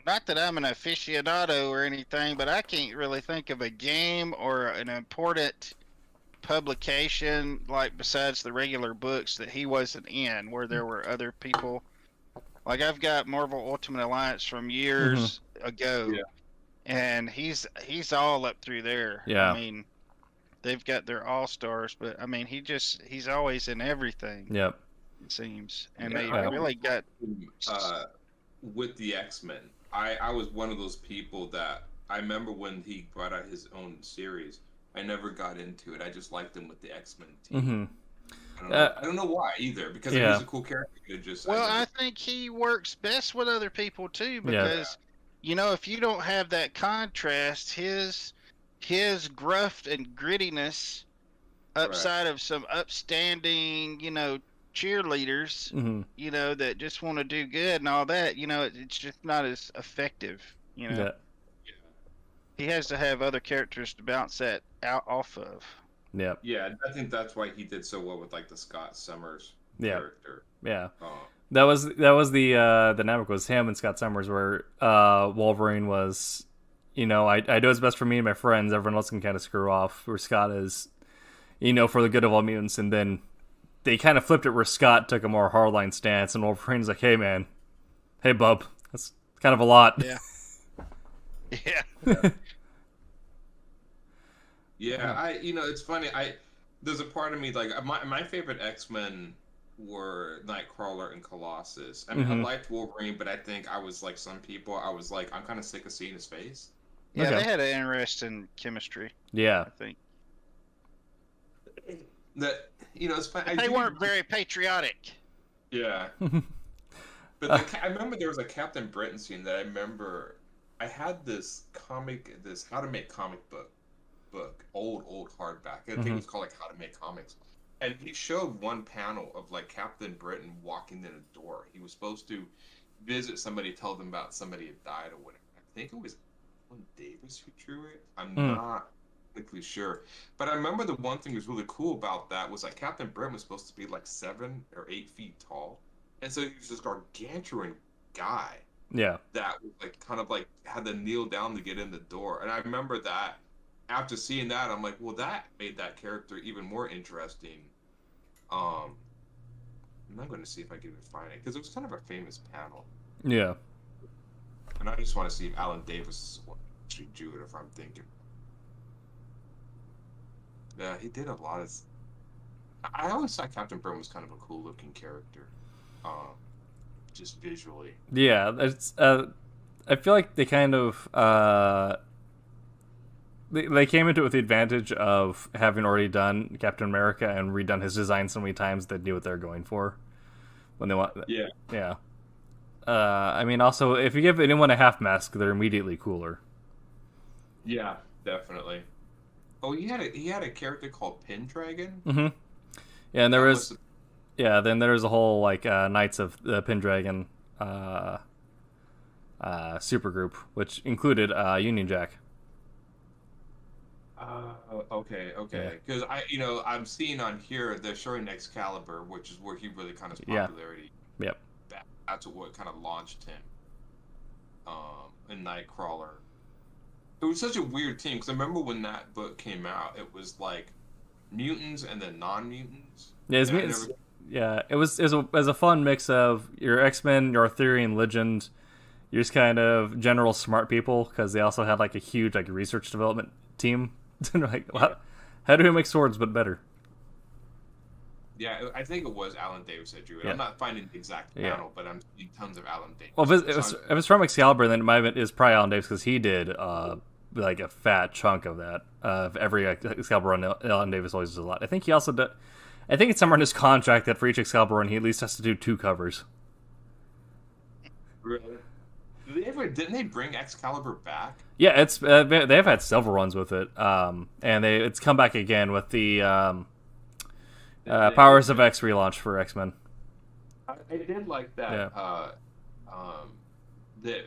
not that I'm an aficionado or anything, but I can't really think of a game or an important publication, like besides the regular books, that he wasn't in, where there were other people. Like, I've got Marvel Ultimate Alliance from years ago, and he's all up through there. Yeah. I mean, they've got their all-stars, but, I mean, he's always in everything. Yep. It seems. And Yeah, they I really got... with the X-Men, I was one of those people that I remember when he brought out his own series. I never got into it. I just liked him with the X-Men team. I don't know why either, because he's a cool character. I think he works best with other people too, because you know, if you don't have that contrast, his gruff and grittiness upside of some upstanding, you know, cheerleaders, you know, that just want to do good and all that, you know, it's just not as effective, you know. He has to have other characters to bounce that out off of. Yep. Yeah, I think that's why he did so well with like the Scott Summers character. Yeah. That was the dynamic was him and Scott Summers, where Wolverine was, you know, I do what's best for me and my friends. Everyone else can kind of screw off. Where Scott is, you know, for the good of all mutants. And then they kind of flipped it where Scott took a more hardline stance, and Wolverine's like, "Hey man, hey bub, that's kind of a lot." Yeah. Yeah, you know, it's funny. There's a part of me like my favorite X-Men were Nightcrawler and Colossus. I mean, I liked Wolverine, but I think I was like some people. I was like, I'm kind of sick of seeing his face. Yeah, they had an interesting chemistry. Yeah, I think that, you know, it's funny. they weren't very patriotic. Yeah, but I remember there was a Captain Britain scene that I remember. I had this comic, this How to Make Comic book, old hardback. I think it was called like How to Make Comics. And he showed one panel of like Captain Britain walking in a door. He was supposed to visit somebody, tell them about somebody had died or whatever. I think it was Alan Davis who drew it. I'm not completely sure. But I remember the one thing that was really cool about that was like Captain Britain was supposed to be like 7 or 8 feet tall. And so he was this gargantuan guy. Yeah. That was like kind of like had to kneel down to get in the door. And I remember that after seeing that, I'm like, well, that made that character even more interesting. I'm not going to see if I can even find it, because it was kind of a famous panel. Yeah. And I just want to see if Alan Davis is the one who actually drew it, if I'm thinking. Yeah, he did a lot of... I always thought Captain Britain was kind of a cool looking character. Just visually. Yeah, it's I feel like they kind of they came into it with the advantage of having already done Captain America and redone his design so many times they knew what they're going for when they want. Yeah. I mean, also, if you give anyone a half mask, they're immediately cooler. Yeah, definitely. Oh, he had a character called Pendragon. Yeah, and there was. Yeah, then there's a whole like Knights of the Pendragon supergroup, which included Union Jack. Okay. Because I'm seeing on here they're showing Excalibur, which is where he really kind of popularity. Yep. That's what kind of launched him. And Nightcrawler. It was such a weird team, because I remember when that book came out, it was like mutants and then non-mutants. Yeah, it was a fun mix of your X-Men, your Arthurian legend, your just kind of general smart people, because they also had like a huge like research development team. How do we make swords but better? Yeah, I think it was Alan Davis that drew it. I'm not finding the exact panel, but I'm seeing tons of Alan Davis. Well, if it's from Excalibur, then it's probably Alan Davis, because he did like a fat chunk of that. Of every Excalibur run, Alan Davis always does a lot. I think he also did. I think it's somewhere in his contract that for each Excalibur run, he at least has to do 2 covers. Really? Didn't they bring Excalibur back? Yeah, it's they've had several runs with it, and it's come back again with the Powers of X relaunch for X-Men. I did like that. Yeah.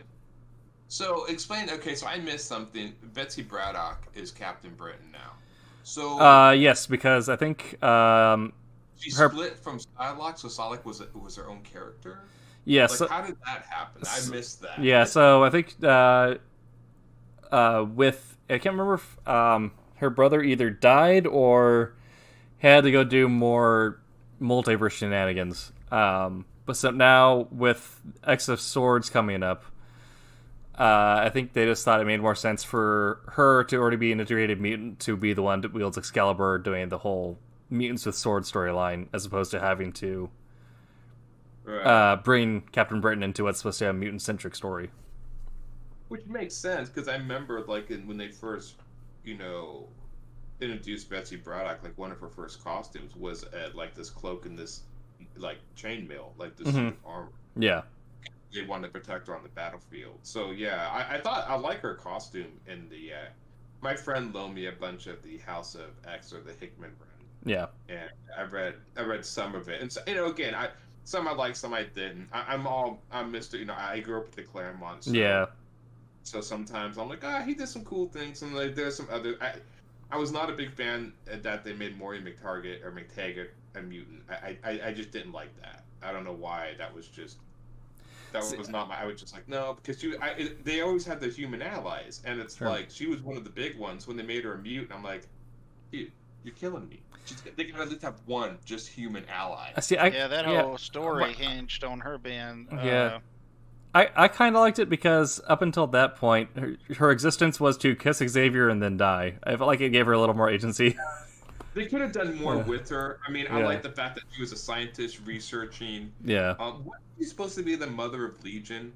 So explain. Okay, so I missed something. Betsy Braddock is Captain Britain now. So Yes, because I think she split from Psylocke, so Psylocke was her own character. Yes. Like, how did that happen? I missed that. Yeah, so I think with I can't remember if her brother either died or had to go do more multiverse shenanigans. But so now with X of Swords coming up, I think they just thought it made more sense for her to already be an integrated mutant to be the one that wields Excalibur doing the whole mutants with sword storyline, as opposed to having to bring Captain Britain into what's supposed to be a mutant-centric story. Which makes sense, because I remember, like, when they first, introduced Betsy Braddock, like, one of her first costumes was like, this cloak and this, like, chainmail, like, this suit of armor. Yeah. They wanted to protect her on the battlefield. So, yeah, I thought, I like her costume in the, my friend loaned me a bunch of the House of X, or the Hickman run. Yeah. And I read some of it. And, so, again, some I liked, some I didn't. I'm Mr. I grew up with the Claremont. So, yeah. So sometimes I'm like, he did some cool things, and like there's some other. I was not a big fan that they made Maureen McTaggart a mutant. I just didn't like that. I don't know why. That was not my. I was just like, no, because they always had the human allies, and it's like she was one of the big ones. When they made her a mutant, I'm like, dude, you're killing me. They can at least have one just human ally. That whole story hinged on her being. I kind of liked it because up until that point, her existence was to kiss Xavier and then die. I felt like it gave her a little more agency. They could have done more with her. I mean, I like the fact that she was a scientist researching. Yeah. Was she supposed to be the mother of Legion?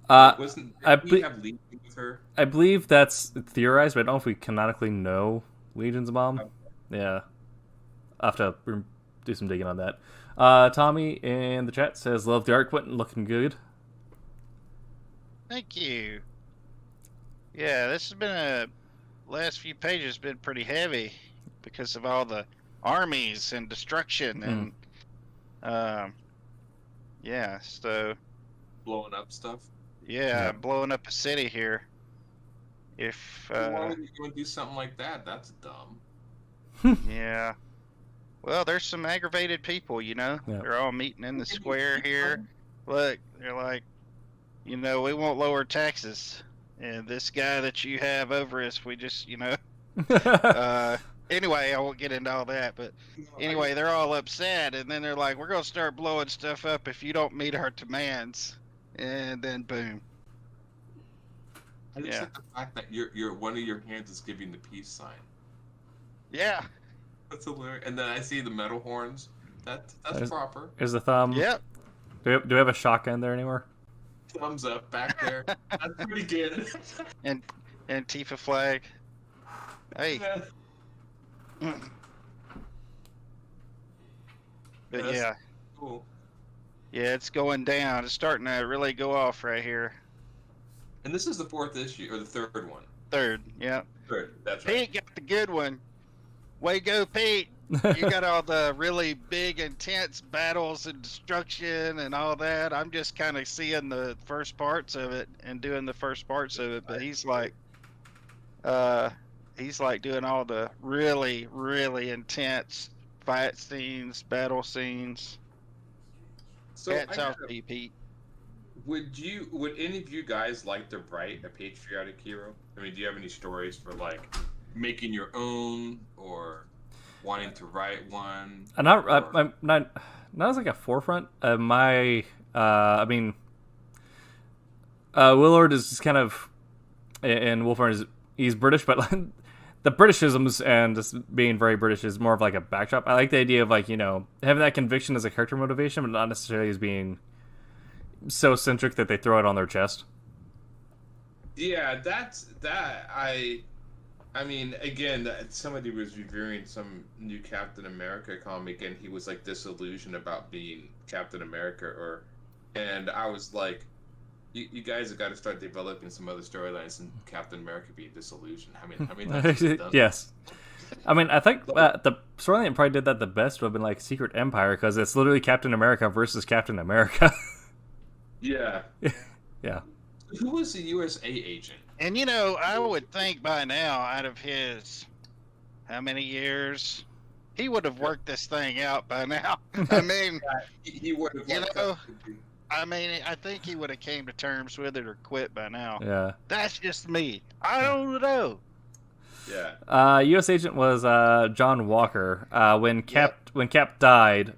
Wasn't have Legion with her? I believe that's theorized, but I don't know if we canonically know Legion's mom. Yeah. I'll have to do some digging on that. Tommy in the chat says, love the art, Quentin, looking good. Thank you. Yeah, this has been last few pages been pretty heavy because of all the armies and destruction and so blowing up stuff. Yeah, blowing up a city here. If why would you go and do something like that? That's dumb. Yeah. Well, there's some aggravated people, Yeah. They're all meeting in the square here. Look, they're like, we won't lower taxes. And this guy that you have over us, we just, anyway, I won't get into all that. But anyway, they're all upset. And then they're like, we're going to start blowing stuff up if you don't meet our demands. And then boom. I just like the fact that your one of your hands is giving the peace sign. Yeah. That's hilarious. And then I see the metal horns. That's proper. Is the thumb. Yep. Do we have a shotgun there anymore? Thumbs up back there. That's pretty good. And Antifa flag. Hey. But That's cool. Yeah, it's going down. It's starting to really go off right here. And this is the 4th issue, or the 3rd one. 3rd, yeah. 3rd, that's right. Pete got the good one. Way go, Pete. You got all the really big, intense battles and destruction and all that. I'm just kind of seeing the first parts of it and doing the first parts of it. But he's like doing all the really, really intense fight scenes, battle scenes. So Hats off to you, Pete. Would any of you guys like to write a patriotic hero? I mean, do you have any stories for like making your own or wanting to write one? I'm not as like a forefront. Willard is just kind of, and Wolfhorn he's British, but the Britishisms and just being very British is more of like a backdrop. I like the idea of like, having that conviction as a character motivation, but not necessarily as being so centric that they throw it on their chest. Yeah, I mean, again, somebody was reviewing some new Captain America comic, and he was like disillusioned about being Captain America, and I was like, you guys have got to start developing some other storylines than Captain America being disillusioned. I mean, that's just done. Yes. I mean, I think the storyline that probably did that the best would have been like Secret Empire, because it's literally Captain America versus Captain America. Yeah. Yeah. Who was the USA agent? And you know, I would think by now, out of his how many years, he would have worked this thing out by now. I mean, He would have. you know, I mean, I think he would have came to terms with it or quit by now. Yeah. That's just me. I don't know. Yeah. U.S. agent was John Walker. When Cap died,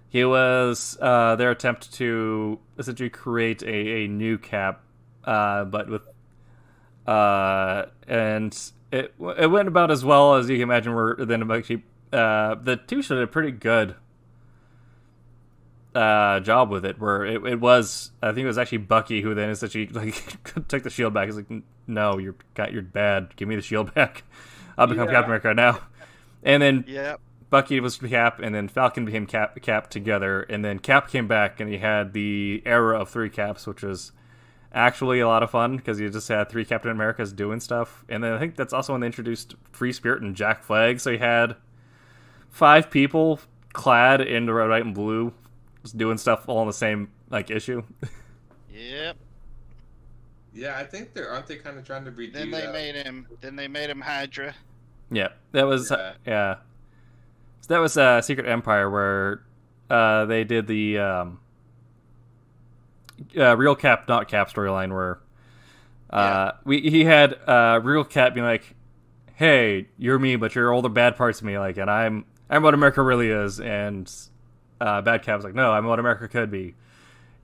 he was their attempt to essentially create a new Cap, but with and it went about as well as you can imagine. Where then actually the two should have a pretty good job with it. Where it was, I think it was actually Bucky who then essentially like took the shield back. He's like, no, you're bad. Give me the shield back. I'll become Captain America now. And then Bucky was Cap, and then Falcon became Cap together, and then Cap came back, and he had the era of 3 Caps, which was actually a lot of fun because you just had 3 Captain Americas doing stuff. And then I think that's also when they introduced Free Spirit and Jack Flag, so you had 5 people clad in the red, white, and blue, just doing stuff all in the same like issue. Yep. Yeah, I think aren't they kind of trying to redo Then they made him Hydra. Yeah, that was yeah. So that was Secret Empire, where they did the Real Cap, Not Cap storyline, where he had Real Cap being like, "Hey, you're me, but you're all the bad parts of me, like, and I'm what America really is," and Bad Cap's like, "No, I'm what America could be,"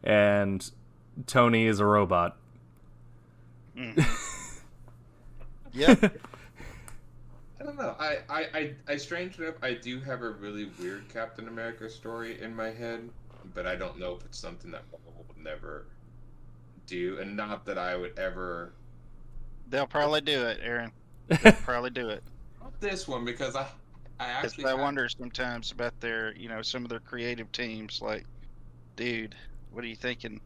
and Tony is a robot. Yep. I don't know. I strange enough, I do have a really weird Captain America story in my head, but I don't know if it's something that Marvel would never do, and not that I would ever. They'll probably do it, Aaron. They'll probably do it. Not this one, because I actually. I wonder sometimes about their, some of their creative teams. Like, dude, what are you thinking?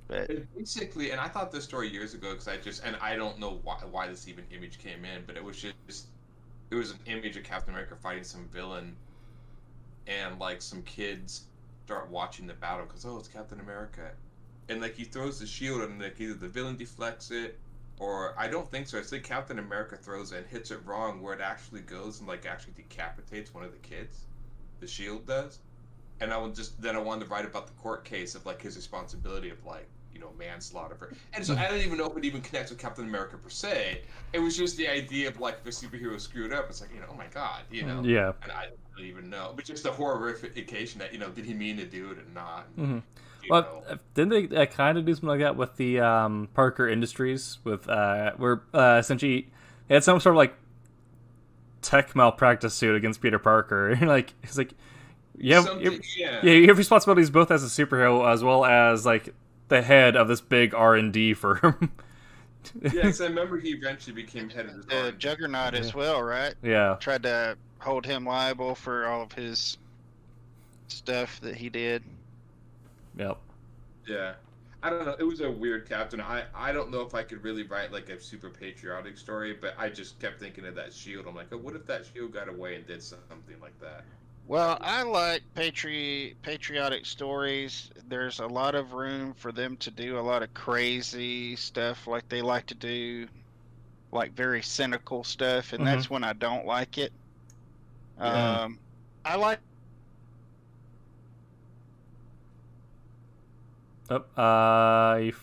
But basically, and I thought this story years ago because I don't know why this even image came in, but it was an image of Captain America fighting some villain, and like some kids start watching the battle because it's Captain America, and like he throws the shield and like either the villain deflects it, or I don't think so. I think Captain America throws it and hits it wrong where it actually goes and like actually decapitates one of the kids. The shield does. And I wanted to write about the court case of like his responsibility of like manslaughter and so I don't even know if it even connects with Captain America per se. It was just the idea of like if a superhero screwed up, it's like oh my god, Yeah. And I don't even know, but just the horrification that did he mean to do it or not? Mm-hmm. Well, didn't they kind of do something like that with the Parker Industries with where essentially they had some sort of like tech malpractice suit against Peter Parker, and like it's like. You have responsibilities both as a superhero as well as like the head of this big R&D firm. Yeah, because I remember he eventually became head of the Juggernaut as well, right? Yeah. Tried to hold him liable for all of his stuff that he did. Yep. Yeah. I don't know. It was a weird Captain. I don't know if I could really write like a super patriotic story, but I just kept thinking of that shield. I'm like, what if that shield got away and did something like that? Well, I like patriotic stories. There's a lot of room for them to do a lot of crazy stuff like they like to do, like very cynical stuff, and that's when I don't like it. Yeah. I like... You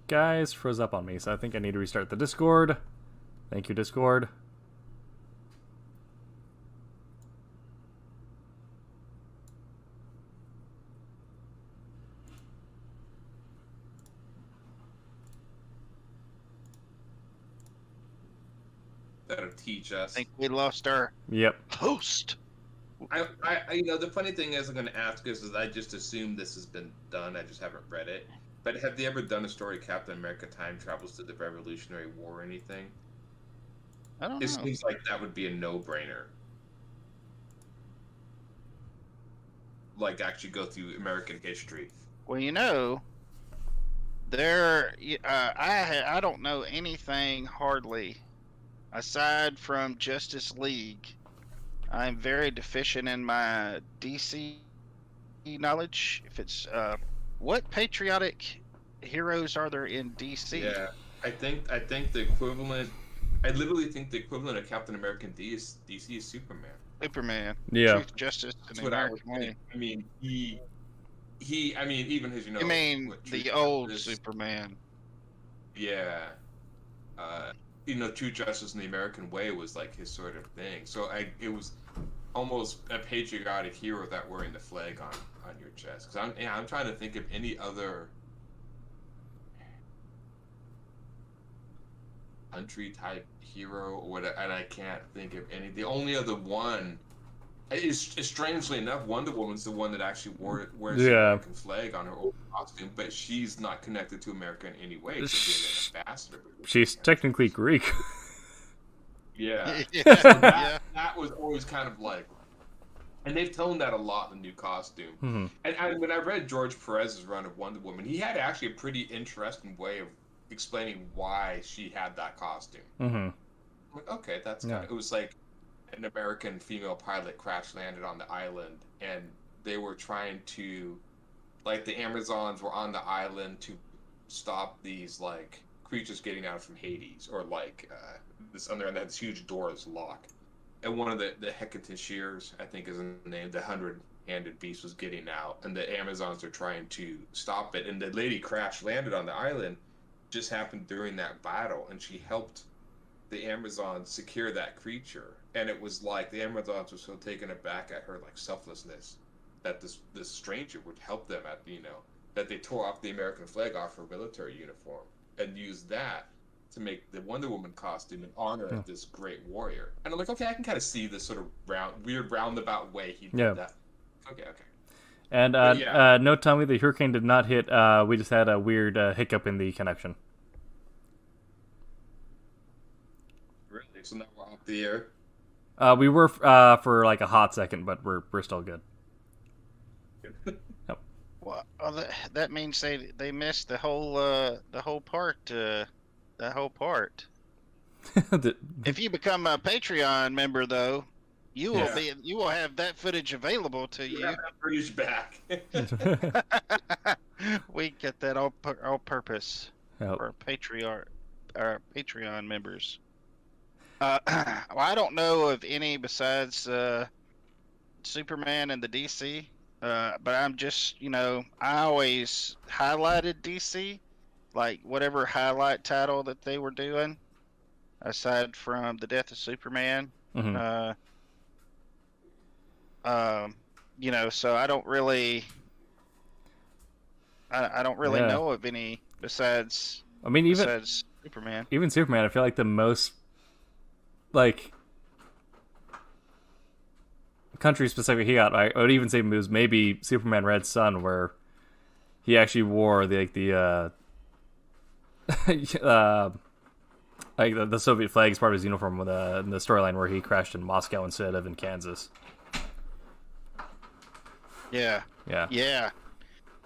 guys froze up on me, so I think I need to restart the Discord. Thank you, Discord. That'll teach us. I think we lost our host. I the funny thing is, I'm going to ask is I just assume this has been done. I just haven't read it. But have they ever done a story Captain America time travels to the Revolutionary War or anything? I don't It know. seems like that would be a no-brainer. Like actually go through American history. Well, I don't know anything hardly aside from Justice League. I'm very deficient in my DC knowledge. If it's what patriotic heroes are there in DC? Yeah, I think the equivalent. I literally think the equivalent of Captain America in DC is Superman. Superman. Yeah. Truth, justice, and That's the what I American way. I mean, I mean, even his, You mean what, the True old Justice- Superman? Yeah. True Justice in the American Way was like his sort of thing. So it was almost a patriotic hero without wearing the flag on your chest. Because I'm trying to think of any other country type hero or whatever, and I can't think of any. The only other one is, strangely enough, Wonder Woman's the one that actually wears the Yeah. American flag on her old costume, but she's not connected to America in any way. She's an ambassador. She's technically Greek. Yeah. Yeah. That was always kind of like, and they've toned that a lot in the new costume. Mhm. And when I read George Perez's run of Wonder Woman, he had actually a pretty interesting way of explaining why she had that costume. Mm-hmm. I'm like, okay, that's kind of, it was like an American female pilot crash landed on the island, and they were trying to, like, the Amazons were on the island to stop these like creatures getting out from Hades, or like this under that this huge door is locked, and one of the Hecatishears, I think is the name, the 100-handed beast, was getting out, and the Amazons are trying to stop it, and the lady crash landed on the island. Just happened during that battle, and she helped the Amazons secure that creature. And it was like the Amazons were so taken aback at her like selflessness that this stranger would help them at that they tore off the American flag off her military uniform and used that to make the Wonder Woman costume in honor of this great warrior. And I'm like, okay, I can kind of see this sort of weird roundabout way he did that. Okay. And yeah. no, Tommy, the hurricane did not hit. We just had a weird hiccup in the connection. Really? So now we're off the air? We were for like a hot second, but we're still good. Yep. Well, that means they missed the whole part. That whole part. If you become a Patreon member, though, you will have that footage available to you. Have that footage back. We get that all purpose Yep. for our Patreon members. Well, I don't know of any besides Superman and the DC, but I'm just, I always highlighted DC, like whatever highlight title that they were doing, aside from the death of Superman. Mhm. So I don't really, I don't really Yeah. know of any besides I mean, Superman. even Superman, I feel like the most like country specific he got. I would even say it was maybe Superman Red Sun, where he actually wore the like the Soviet flag as part of his uniform with in the storyline where he crashed in Moscow instead of in Kansas. Yeah. Yeah.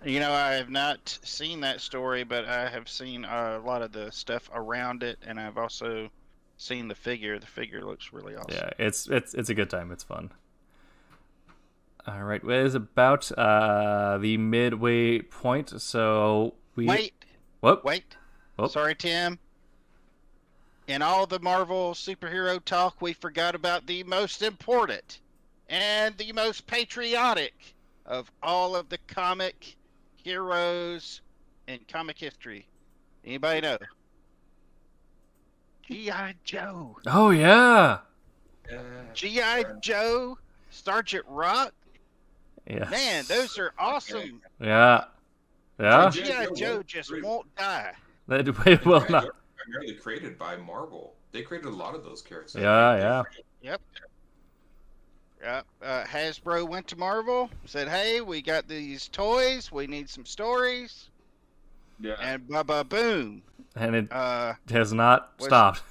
I have not seen that story, but I have seen a lot of the stuff around it, and I've also seen the figure. The figure looks really awesome. Yeah, it's a good time. It's fun. All right, well, it is about the midway point, so we Wait. What? Oh. Sorry, Tim. In all the Marvel superhero talk, we forgot about the most important and the most patriotic of all of the comic heroes in comic history. Anybody know? G.I. Joe. Oh yeah. G.I. Joe, Sergeant Rock. Yeah. Man, those are awesome. Yeah. Yeah. G.I. Joe just won't die. That well not. Primarily created by Marvel. They created a lot of those characters. Yeah. Yep. Hasbro went to Marvel, said, "Hey, we got these toys. We need some stories." Yeah. And boom. And it Uh, has not stopped.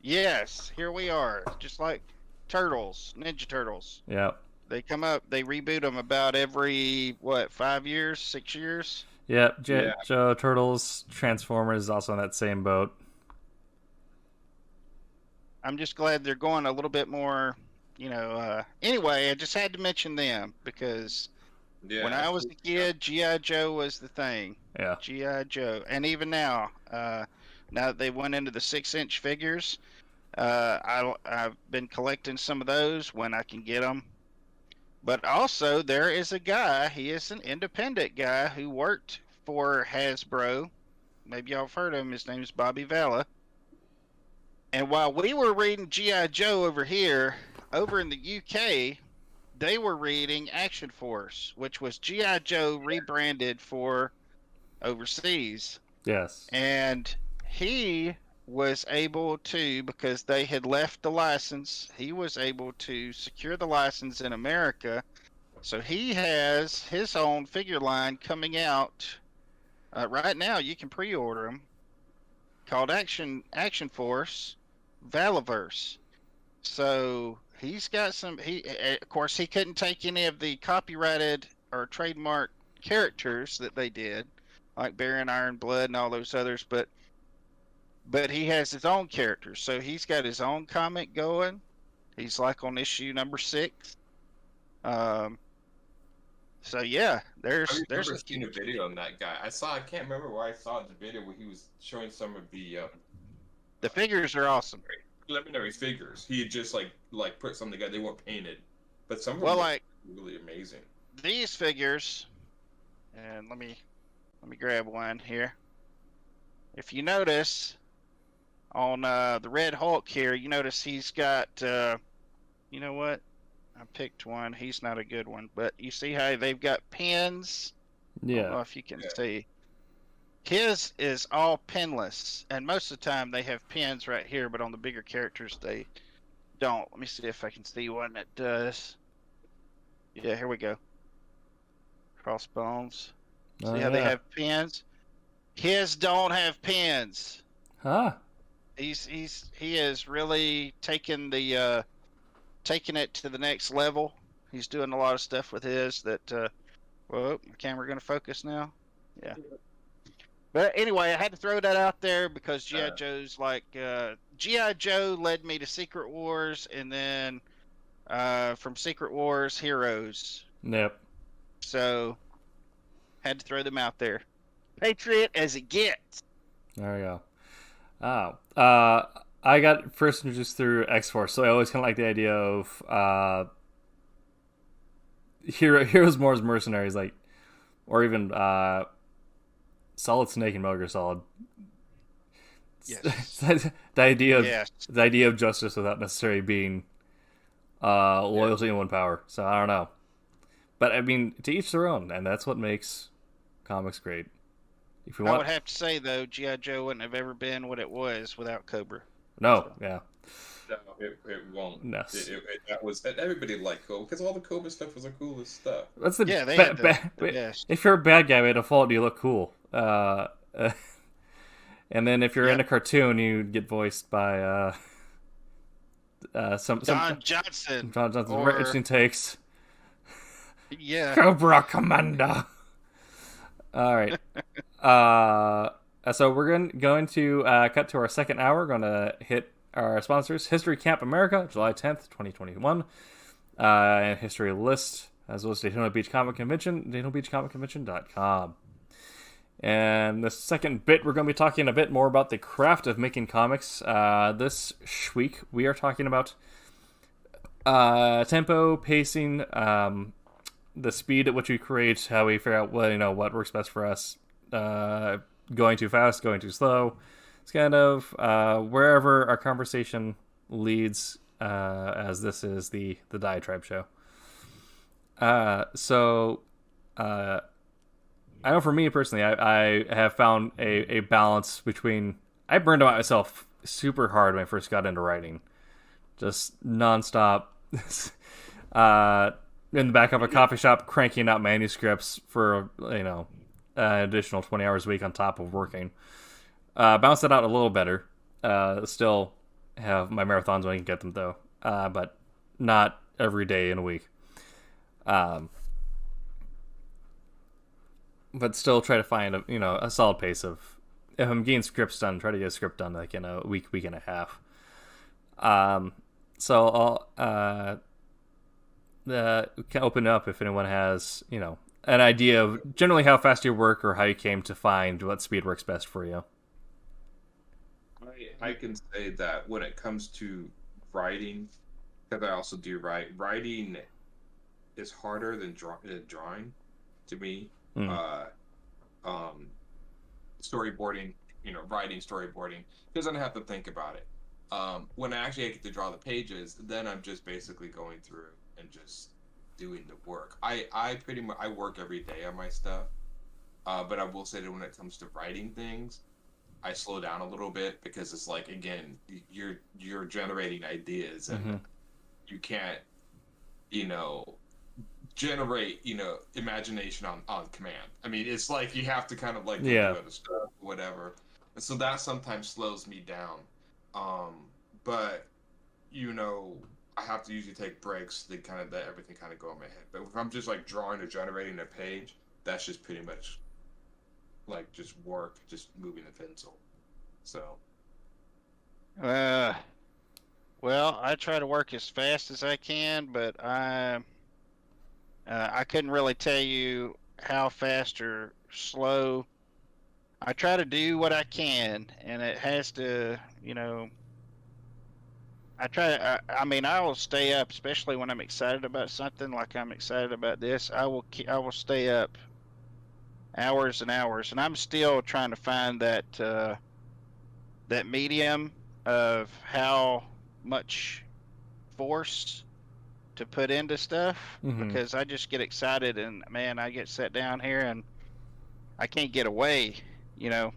Yes, here we are. Just like Turtles, Ninja Turtles. Yep. They come up, they reboot them about every, 5 years, 6 years? Yep. Yeah. Joe Turtles, Transformers is also in that same boat. I'm just glad they're going a little bit more, anyway, I just had to mention them because Yeah. when I was a kid, G.I. Joe was the thing. Yeah. G.I. Joe. And even now, now that they went into the 6-inch figures, I've been collecting some of those when I can get them. But also, there is a guy, he is an independent guy who worked for Hasbro. Maybe y'all have heard of him. His name is Bobby Valla. And while we were reading G.I. Joe over here, over in the UK, they were reading Action Force, which was G.I. Joe rebranded for overseas. Yes. And he was able to, because they had left the license, he was able to secure the license in America. So he has his own figure line coming out right now. You can pre-order them, called Action Force Valaverse. So he's got some. Of course, he couldn't take any of the copyrighted or trademark characters that they did, like Baron Iron Blood and all those others, but he has his own characters. So he's got his own comic going. He's like on issue number 6. So yeah, I remember seeing a video on that guy. I can't remember where I saw the video where he was showing some of the figures are awesome. preliminary figures. He had just like put something together. They weren't painted, but some of Well, them like were really amazing. these figures, and let me grab one here. If you notice on the Red Hulk here, you notice he's got, you know what? I picked one. He's not a good one, but you see how they've got pins? I don't know Yeah. if you can see. His is all pinless, and most of the time they have pins right here, but on the bigger characters they don't. Let me see if I can see one that does. Yeah, here we go. Crossbones. Oh, See how they yeah. have pins? His don't have pins. Huh. He is really taking the taking it to the next level. He's doing a lot of stuff with his that. Whoa, the camera gonna focus now? Yeah. But anyway, I had to throw that out there because G.I. Joe's like G.I. Joe led me to Secret Wars, and then from Secret Wars, Heroes. Yep. So had to throw them out there. Patriot as it gets. There we go. Oh. I got first introduced through X-Force, so I always kind of like the idea of heroes more as mercenaries, like, or even Solid Snake and Metal Gear Solid. Yes. the idea of Yes. the idea of justice without necessarily being loyalty and one power. So I don't know, but I mean, to each their own, and that's what makes comics great. If you I want, would have to say though, G.I. Joe wouldn't have ever been what it was without Cobra. no, yeah, No, it won't. No. That was everybody liked Cobra because all the Cobra stuff was the coolest stuff. that's the Yeah, they had the best. If you're a bad guy by default, you look cool. And then if you're in a cartoon, you get voiced by some Don Johnson. John Johnson's or- interesting takes. Yeah. Cobra Commander. All right. So we're going to cut to our second hour. We're going to hit our sponsors: History Camp America, July 10th, 2021, and History List, as well as Daytona Beach Comic Convention, DaytonaBeachComicConvention.com. And the second bit, we're going to be talking a bit more about the craft of making comics. This week, we are talking about tempo, pacing, the speed at which we create, how we figure out what works best for us, going too fast, going too slow. It's kind of wherever our conversation leads, as this is the Diatribe Show. I know for me personally, I have found a balance between... I burned out myself super hard when I first got into writing. Just nonstop in the back of a coffee shop cranking out manuscripts for, an additional 20 hours a week on top of working. Bounced it out a little better. Still have my marathons when I can get them though, but not every day in a week. But still try to find a solid pace of, if I'm getting scripts done, try to get a script done like in a week and a half. So I'll can open up if anyone has an idea of generally how fast you work or how you came to find what speed works best for you. I can say that when it comes to writing, because I also do writing is harder than drawing to me. Storyboarding, writing storyboarding, because I don't have to think about it. When I actually get to draw the pages, then I'm just basically going through and just doing the work. I pretty much work every day on my stuff, but I will say that when it comes to writing things, I slow down a little bit, because it's like, again, you're generating ideas, and you can't generate imagination on command. I mean, it's like you have to kind of like do other stuff, whatever, and so that sometimes slows me down. But I have to usually take breaks to kind of let everything kind of go in my head. But if I'm just like drawing or generating a page, that's just pretty much like just work, just moving the pencil. So well, I try to work as fast as I can, but I couldn't really tell you how fast or slow. I try to do what I can, and it has to, I mean, I will stay up, especially when I'm excited about something. Like I'm excited about this, I will stay up hours and hours, and I'm still trying to find that medium of how much force to put into stuff, because I just get excited, and man, I get set down here and I can't get away, Yeah.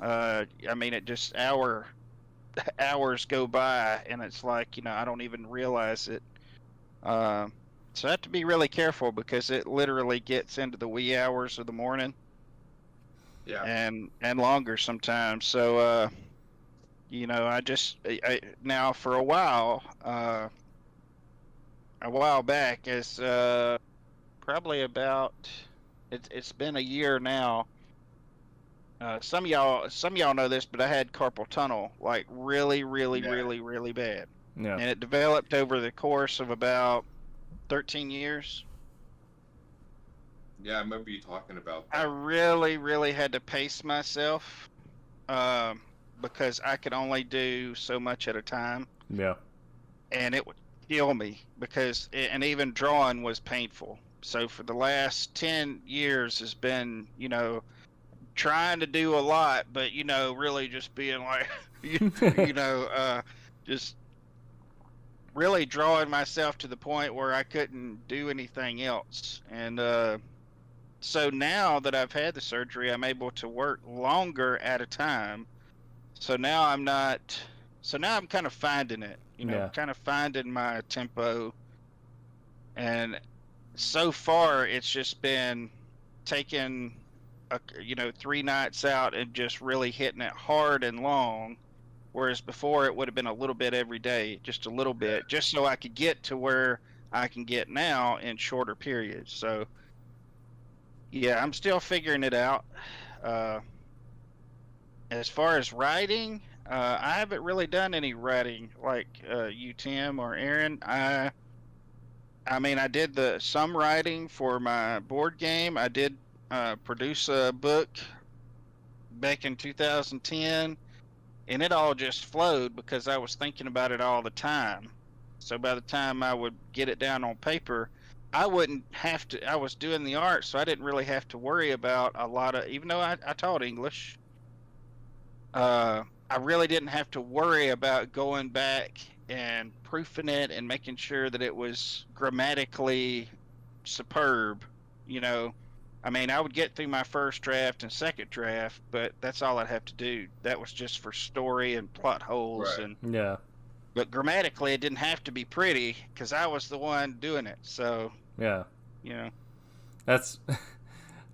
I mean, it just hours go by, and it's like, I don't even realize it. So I have to be really careful, because it literally gets into the wee hours of the morning. Yeah. And longer sometimes. So, I now for a while back, it's probably about, it's been a year now. Some of y'all know this, but I had carpal tunnel, like really bad. Yeah. And it developed over the course of about 13 years. Yeah, I remember you talking about that. I really had to pace myself, because I could only do so much at a time. Yeah. And it would kill me, and even drawing was painful. So for the last 10 years has been, trying to do a lot, but, really just being like, just really drawing myself to the point where I couldn't do anything else. And, so now that I've had the surgery, I'm able to work longer at a time. So now I'm kind of finding it, kind of finding my tempo. And so far it's just been taking, 3 nights out and just really hitting it hard and long. Whereas before it would have been a little bit every day, just a little bit, just so I could get to where I can get now in shorter periods. So yeah, I'm still figuring it out. As far as writing, I haven't really done any writing like you, Tim, or Aaron. I mean, I did some writing for my board game. I did produce a book back in 2010, and it all just flowed because I was thinking about it all the time. So by the time I would get it down on paper, I wouldn't have to. I was doing the art, so I didn't really have to worry about a lot of. Even though I taught English, I really didn't have to worry about going back and proofing it and making sure that it was grammatically superb. I mean, I would get through my first draft and second draft, but that's all I'd have to do. That was just for story and plot holes. Right. And Yeah. But grammatically, it didn't have to be pretty because I was the one doing it. So, Yeah. That's, I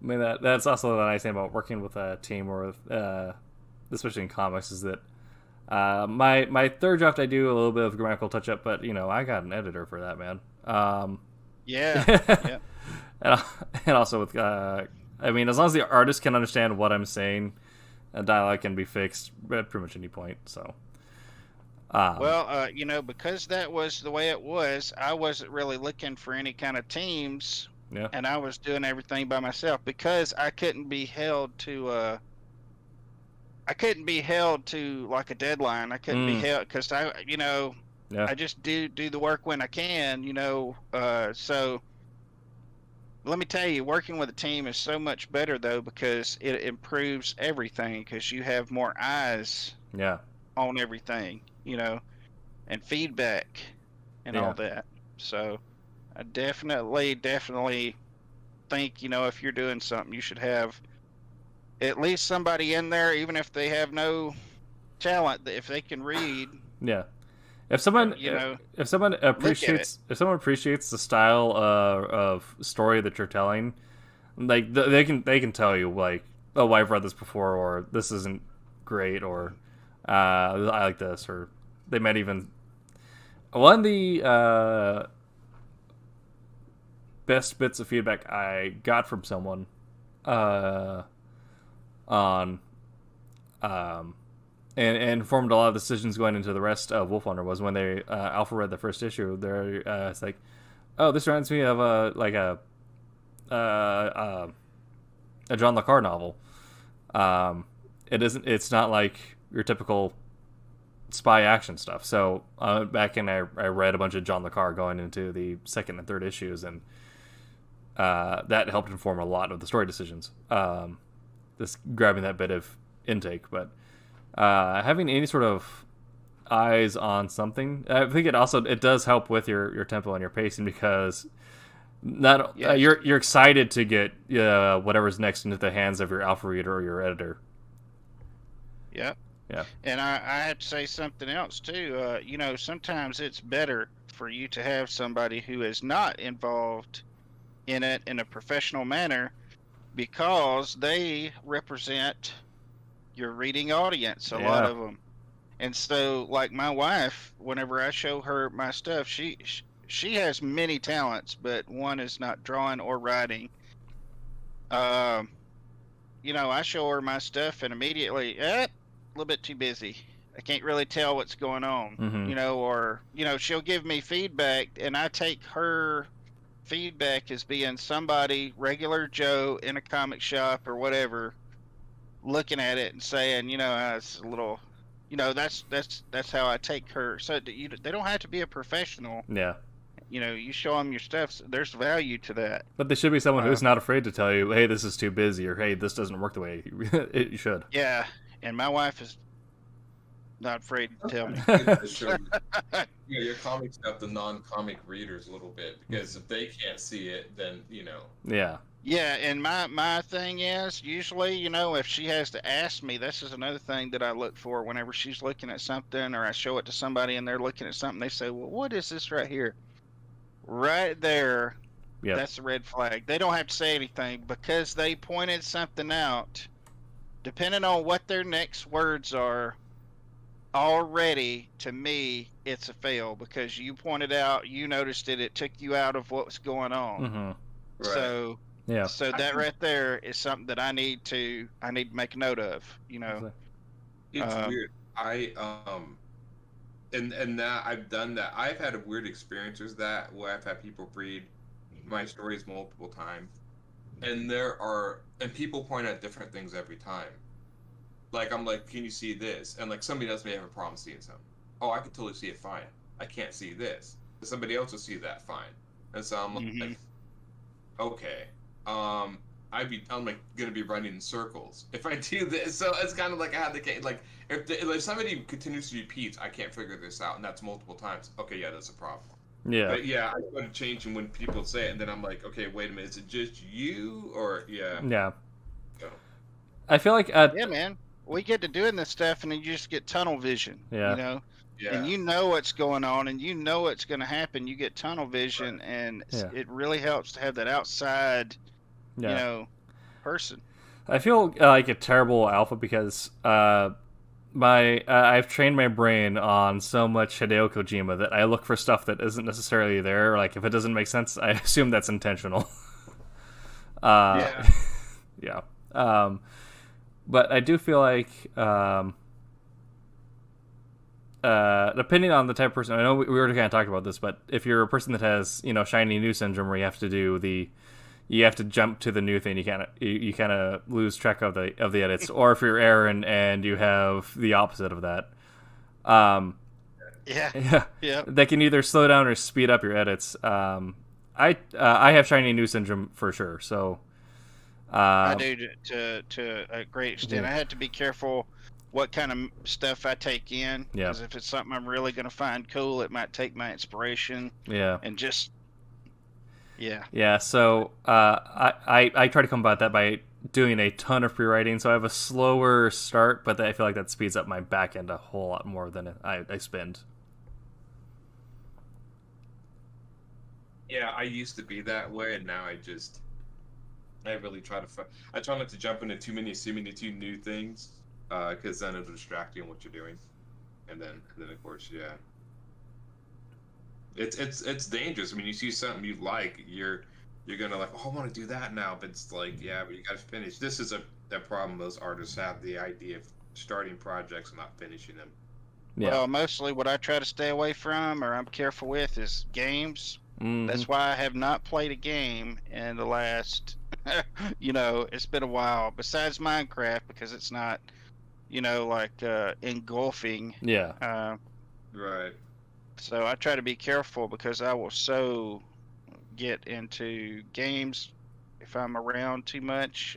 mean, that's also the nice thing about working with a team or with, especially in comics, is that My third draft, I do a little bit of grammatical touch up, but I got an editor for that, man. Yeah. Yeah. and also with I mean, as long as the artist can understand what I'm saying, a dialogue can be fixed at pretty much any point. So, Well, because that was the way it was, I wasn't really looking for any kind of teams, yeah, and I was doing everything by myself because I couldn't be held to. I couldn't be held to like a deadline. I couldn't be held because yeah, I just do the work when I can. So let me tell you, working with a team is so much better though because it improves everything because you have more eyes yeah, on everything, and feedback and Yeah. all that. So I definitely think, if you're doing something, you should have at least somebody in there, even if they have no talent, that if they can read, yeah. If someone if someone appreciates the style of story that you're telling, like they can tell you like, oh, I've read this before, or this isn't great, or I like this, or they might even one of the best bits of feedback I got from someone on and informed a lot of decisions going into the rest of Wolf Hunter was when they Alpha read the first issue. They're it's like, oh, this reminds me of a John le Carre novel. It's not like your typical spy action stuff. So back in, I read a bunch of John le Carre going into the second and third issues, and that helped inform a lot of the story decisions. Just grabbing that bit of intake, but having any sort of eyes on something, I think it does help with your tempo and your pacing, because you're excited to get whatever's next into the hands of your alpha reader or your editor. Yep. Yeah. And I had to say something else too. Sometimes it's better for you to have somebody who is not involved in it in a professional manner, because they represent your reading audience, a lot of them. And so, like my wife, whenever I show her my stuff, she has many talents, but one is not drawing or writing. I show her my stuff, and immediately, a little bit too busy. I can't really tell what's going on, Mm-hmm. she'll give me feedback, and I take her feedback as being somebody, regular Joe in a comic shop or whatever, looking at it and saying, it's a little, that's how I take her. So they don't have to be a professional. Yeah. You show them your stuff. So there's value to that. But there should be someone who's not afraid to tell you, hey, this is too busy, or hey, this doesn't work the way it should. Yeah, and my wife is not afraid to tell me. To show your comics have the non-comic readers a little bit, because if they can't see it, then Yeah. Yeah, and my thing is, usually, if she has to ask me, this is another thing that I look for whenever she's looking at something, or I show it to somebody and they're looking at something, they say, well, what is this right here? Right there, Yep. that's a red flag. They don't have to say anything, because they pointed something out. Depending on what their next words are, already, to me, it's a fail, because you pointed out, you noticed it took you out of what was going on. Mm-hmm. Right. So Yeah. So that right there is something that I need to make a note of. It's weird. And that I've done that. I've had weird experiences where I've had people read my stories multiple times, and people point out different things every time. Like, I'm like, can you see this? And like, somebody else may have a problem seeing something. Oh, I can totally see it fine. I can't see this. But somebody else will see that fine. And so I'm like, okay. I'm like gonna be running in circles if I do this. So it's kind of like I had the case. Like if somebody continuously repeats, I can't figure this out, and that's multiple times. Okay, yeah, that's a problem. Yeah. But yeah, I started changing when people say it, and then I'm like, okay, wait a minute, is it just you or yeah? Yeah. So. I feel like Yeah, man. We get to doing this stuff, and then you just get tunnel vision. Yeah. Yeah. And you know what's going on, and you know what's going to happen. You get tunnel vision, and it really helps to have that outside, person. I feel like a terrible alpha because I've trained my brain on so much Hideo Kojima that I look for stuff that isn't necessarily there. Like if it doesn't make sense, I assume that's intentional. Yeah. Yeah. But I do feel like, depending on the type of person, I know we already kind of talked about this, but if you're a person that has, shiny new syndrome, where you have to jump to the new thing, you kind of lose track of the edits, or if you're Aaron and you have the opposite of that, Yeah. they can either slow down or speed up your edits. I have shiny new syndrome for sure, so. I do to a great extent. I had to be careful what kind of stuff I take in, because if it's something I'm really going to find cool, it might take my inspiration. Yeah. And just So I try to combat that by doing a ton of pre-writing, so I have a slower start, but I feel like that speeds up my back end a whole lot more than I spend. Yeah, I used to be that way, and now I really try to. I try not to jump into too many new things, because then it'll distract you in what you're doing, and then of course, yeah, it's dangerous. I mean, you see something you like, you're gonna like, oh, I want to do that now, but it's like, yeah, but you got to finish. This is a problem most artists have: the idea of starting projects and not finishing them. Yeah. Well, mostly what I try to stay away from, or I'm careful with, is games. Mm-hmm. That's why I have not played a game in the last, it's been a while, besides Minecraft, because it's not, like engulfing. Yeah. Right. So I try to be careful, because I will so get into games if I'm around too much,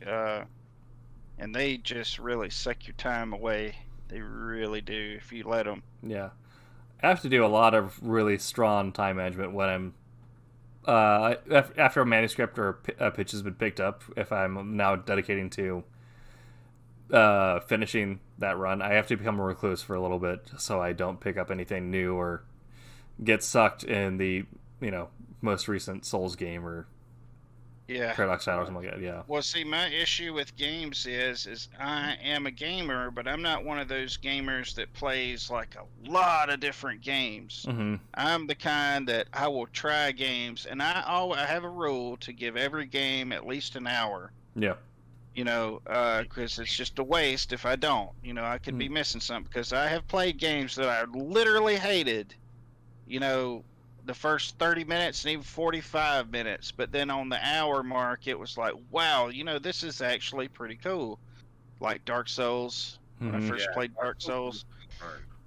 and they just really suck your time away. They really do, if you let them. Yeah. I have to do a lot of really strong time management when I'm after a manuscript or a pitch has been picked up. If I'm now dedicating to finishing that run, I have to become a recluse for a little bit, so I don't pick up anything new or get sucked in the most recent Souls game or Paradox Shadow or something like that. Yeah. Well, see, my issue with games is I am a gamer, but I'm not one of those gamers that plays like a lot of different games. Mm-hmm. I'm the kind that I will try games, and I have a rule to give every game at least an hour. Yeah. Because it's just a waste if I don't. I could be missing something, because I have played games that I literally hated. The first 30 minutes and even 45 minutes, but then on the hour mark, it was like, wow, this is actually pretty cool. Like Dark Souls, when I first played Dark Souls.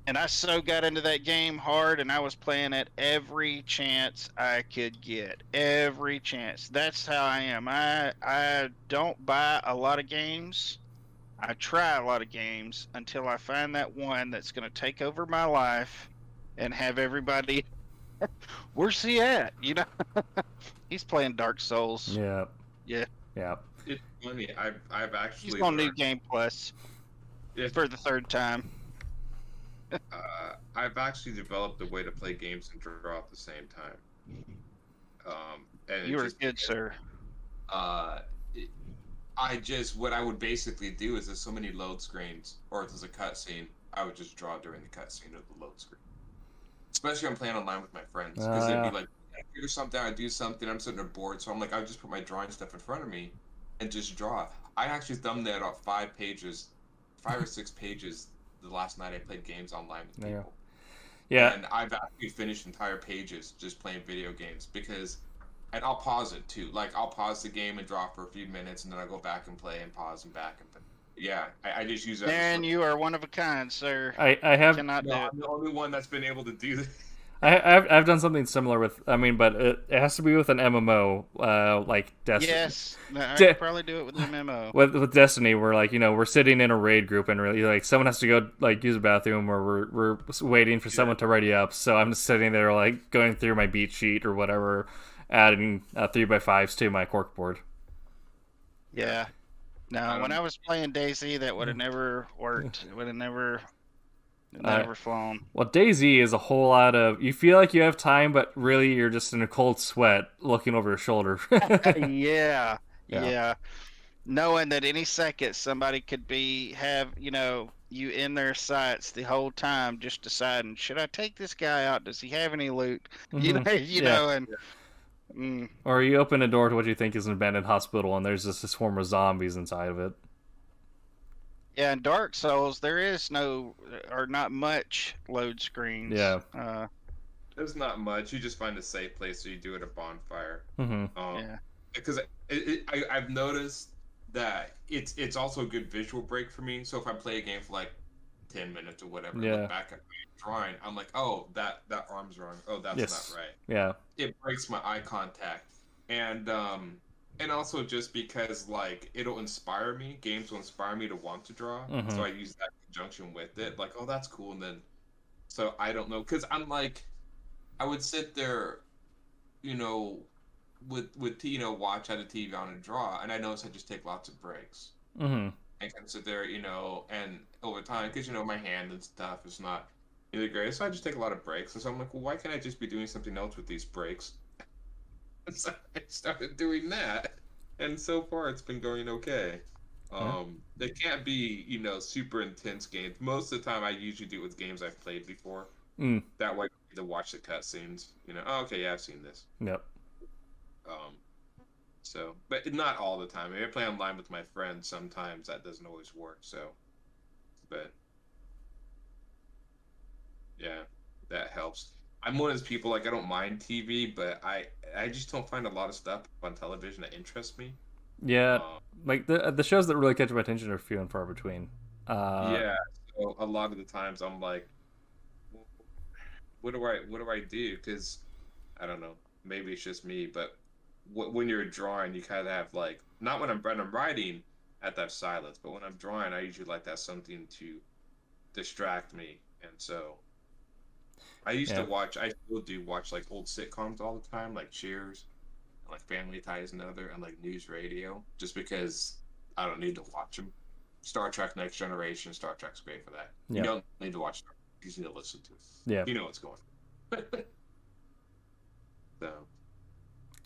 And I so got into that game hard, and I was playing it every chance I could get. Every chance. That's how I am. I don't buy a lot of games. I try a lot of games until I find that one that's going to take over my life and have everybody... Where's he at? He's playing Dark Souls. Yeah. Yeah. It's funny. I've actually. He's on New Game Plus for the third time. I've actually developed a way to play games and draw at the same time. And You are good, sir. What I would basically do is there's so many load screens, or if there's a cutscene, I would just draw during the cutscene of the load screen. Especially when I'm playing online with my friends, because they'd be like, I do something, I do something, I'm sitting there bored, so I'm like, I'll just put my drawing stuff in front of me and just draw. I actually thumbnailed out 5 or 6 pages the last night I played games online with people. Yeah. And I've actually finished entire pages just playing video games, and I'll pause it too. Like, I'll pause the game and draw for a few minutes, and then I'll go back and play and pause and back and play. Yeah, I just use that. Man, you are one of a kind, sir. I have. Cannot do it. I'm the only one that's been able to do this. I've done something similar with. But it has to be with an MMO, like Destiny. Yes, I could probably do it with an MMO. With Destiny, we're like, we're sitting in a raid group, and really, like, someone has to go like use a bathroom, or we're waiting for someone to ready up. So I'm just sitting there, like, going through my beat sheet or whatever, adding 3x5s to my corkboard. Yeah. No, when I was playing DayZ, that would have never worked. It would have never flown. Well, DayZ is a whole lot of... You feel like you have time, but really you're just in a cold sweat looking over your shoulder. Yeah. Knowing that any second somebody could have, you in their sights the whole time, just deciding, should I take this guy out? Does he have any loot? You know, and Or you open a door to what you think is an abandoned hospital, and there's just this swarm of zombies inside of it. yeah, in Dark Souls, there is no or not much load screens. Yeah. There's not much. You just find a safe place, so you do it at a bonfire. Yeah. Because I've noticed that it's also a good visual break for me. So if I play a game for like 10 minutes or whatever, Yeah. look back at my drawing, I'm like, oh, that arm's wrong. Oh, that's Yes. not right. Yeah. It breaks my eye contact, and also just because like it'll inspire me. Games will inspire me to want to draw, so I use that in conjunction with it. Like, oh, that's cool, and then so I don't know, because I'm like, I would sit there, you know, with watch at a TV on and draw, and I notice I just take lots of breaks. And kind of sit there, and over time, because my hand and stuff is not really great, so I just take a lot of breaks. And so I'm like, well, why can't I just be doing something else with these breaks? And so I started doing that, and so far it's been going okay. They can't be, super intense games. Most of the time, I usually do it with games I've played before. That way, I don't need to watch the cutscenes. Oh, okay, yeah, I've seen this. Yep. So, but not all the time. I play online with my friends. Sometimes that doesn't always work. So, but yeah, that helps. I'm one of those people, like, I don't mind TV, but I just don't find a lot of stuff on television that interests me. Yeah, like the shows that really catch my attention are few and far between. Yeah, so a lot of the times I'm like, what do I do? Because I don't know, maybe it's just me, but when you're drawing, you kind of have like, not when I'm writing, I have to have silence, but when I'm drawing, I usually like to have something to distract me, and so I used to watch. I still do watch like old sitcoms all the time, like Cheers, and like Family Ties, and like news radio, just because I don't need to watch them. Star Trek: Next Generation, Star Trek's great for that. Yeah. You don't need to watch Star Trek; you just need to listen to it. Yeah, you know what's going on. So.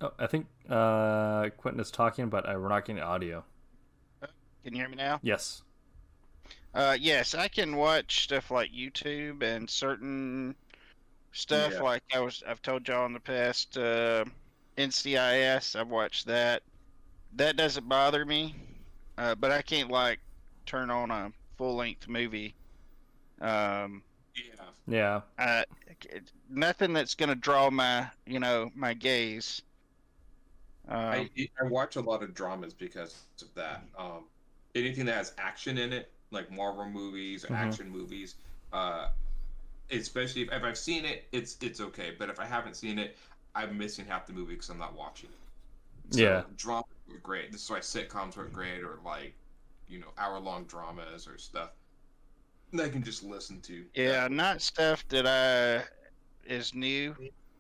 Oh, I think Quentin is talking, but we're not getting audio. Can you hear me now? Yes. Yes, I can watch stuff like YouTube and certain stuff. Yeah. Like I've told y'all in the past, NCIS. I've watched that. That doesn't bother me, but I can't like turn on a full-length movie. Yeah. Nothing that's gonna draw my my gaze. I watch a lot of dramas because of that. Anything that has action in it, like Marvel movies or action movies, especially if I've seen it, it's okay. But if I haven't seen it, I'm missing half the movie because I'm not watching it. So dramas are great. This is why sitcoms are great, or like, hour-long dramas or stuff that I can just listen to. Yeah, not stuff that is new.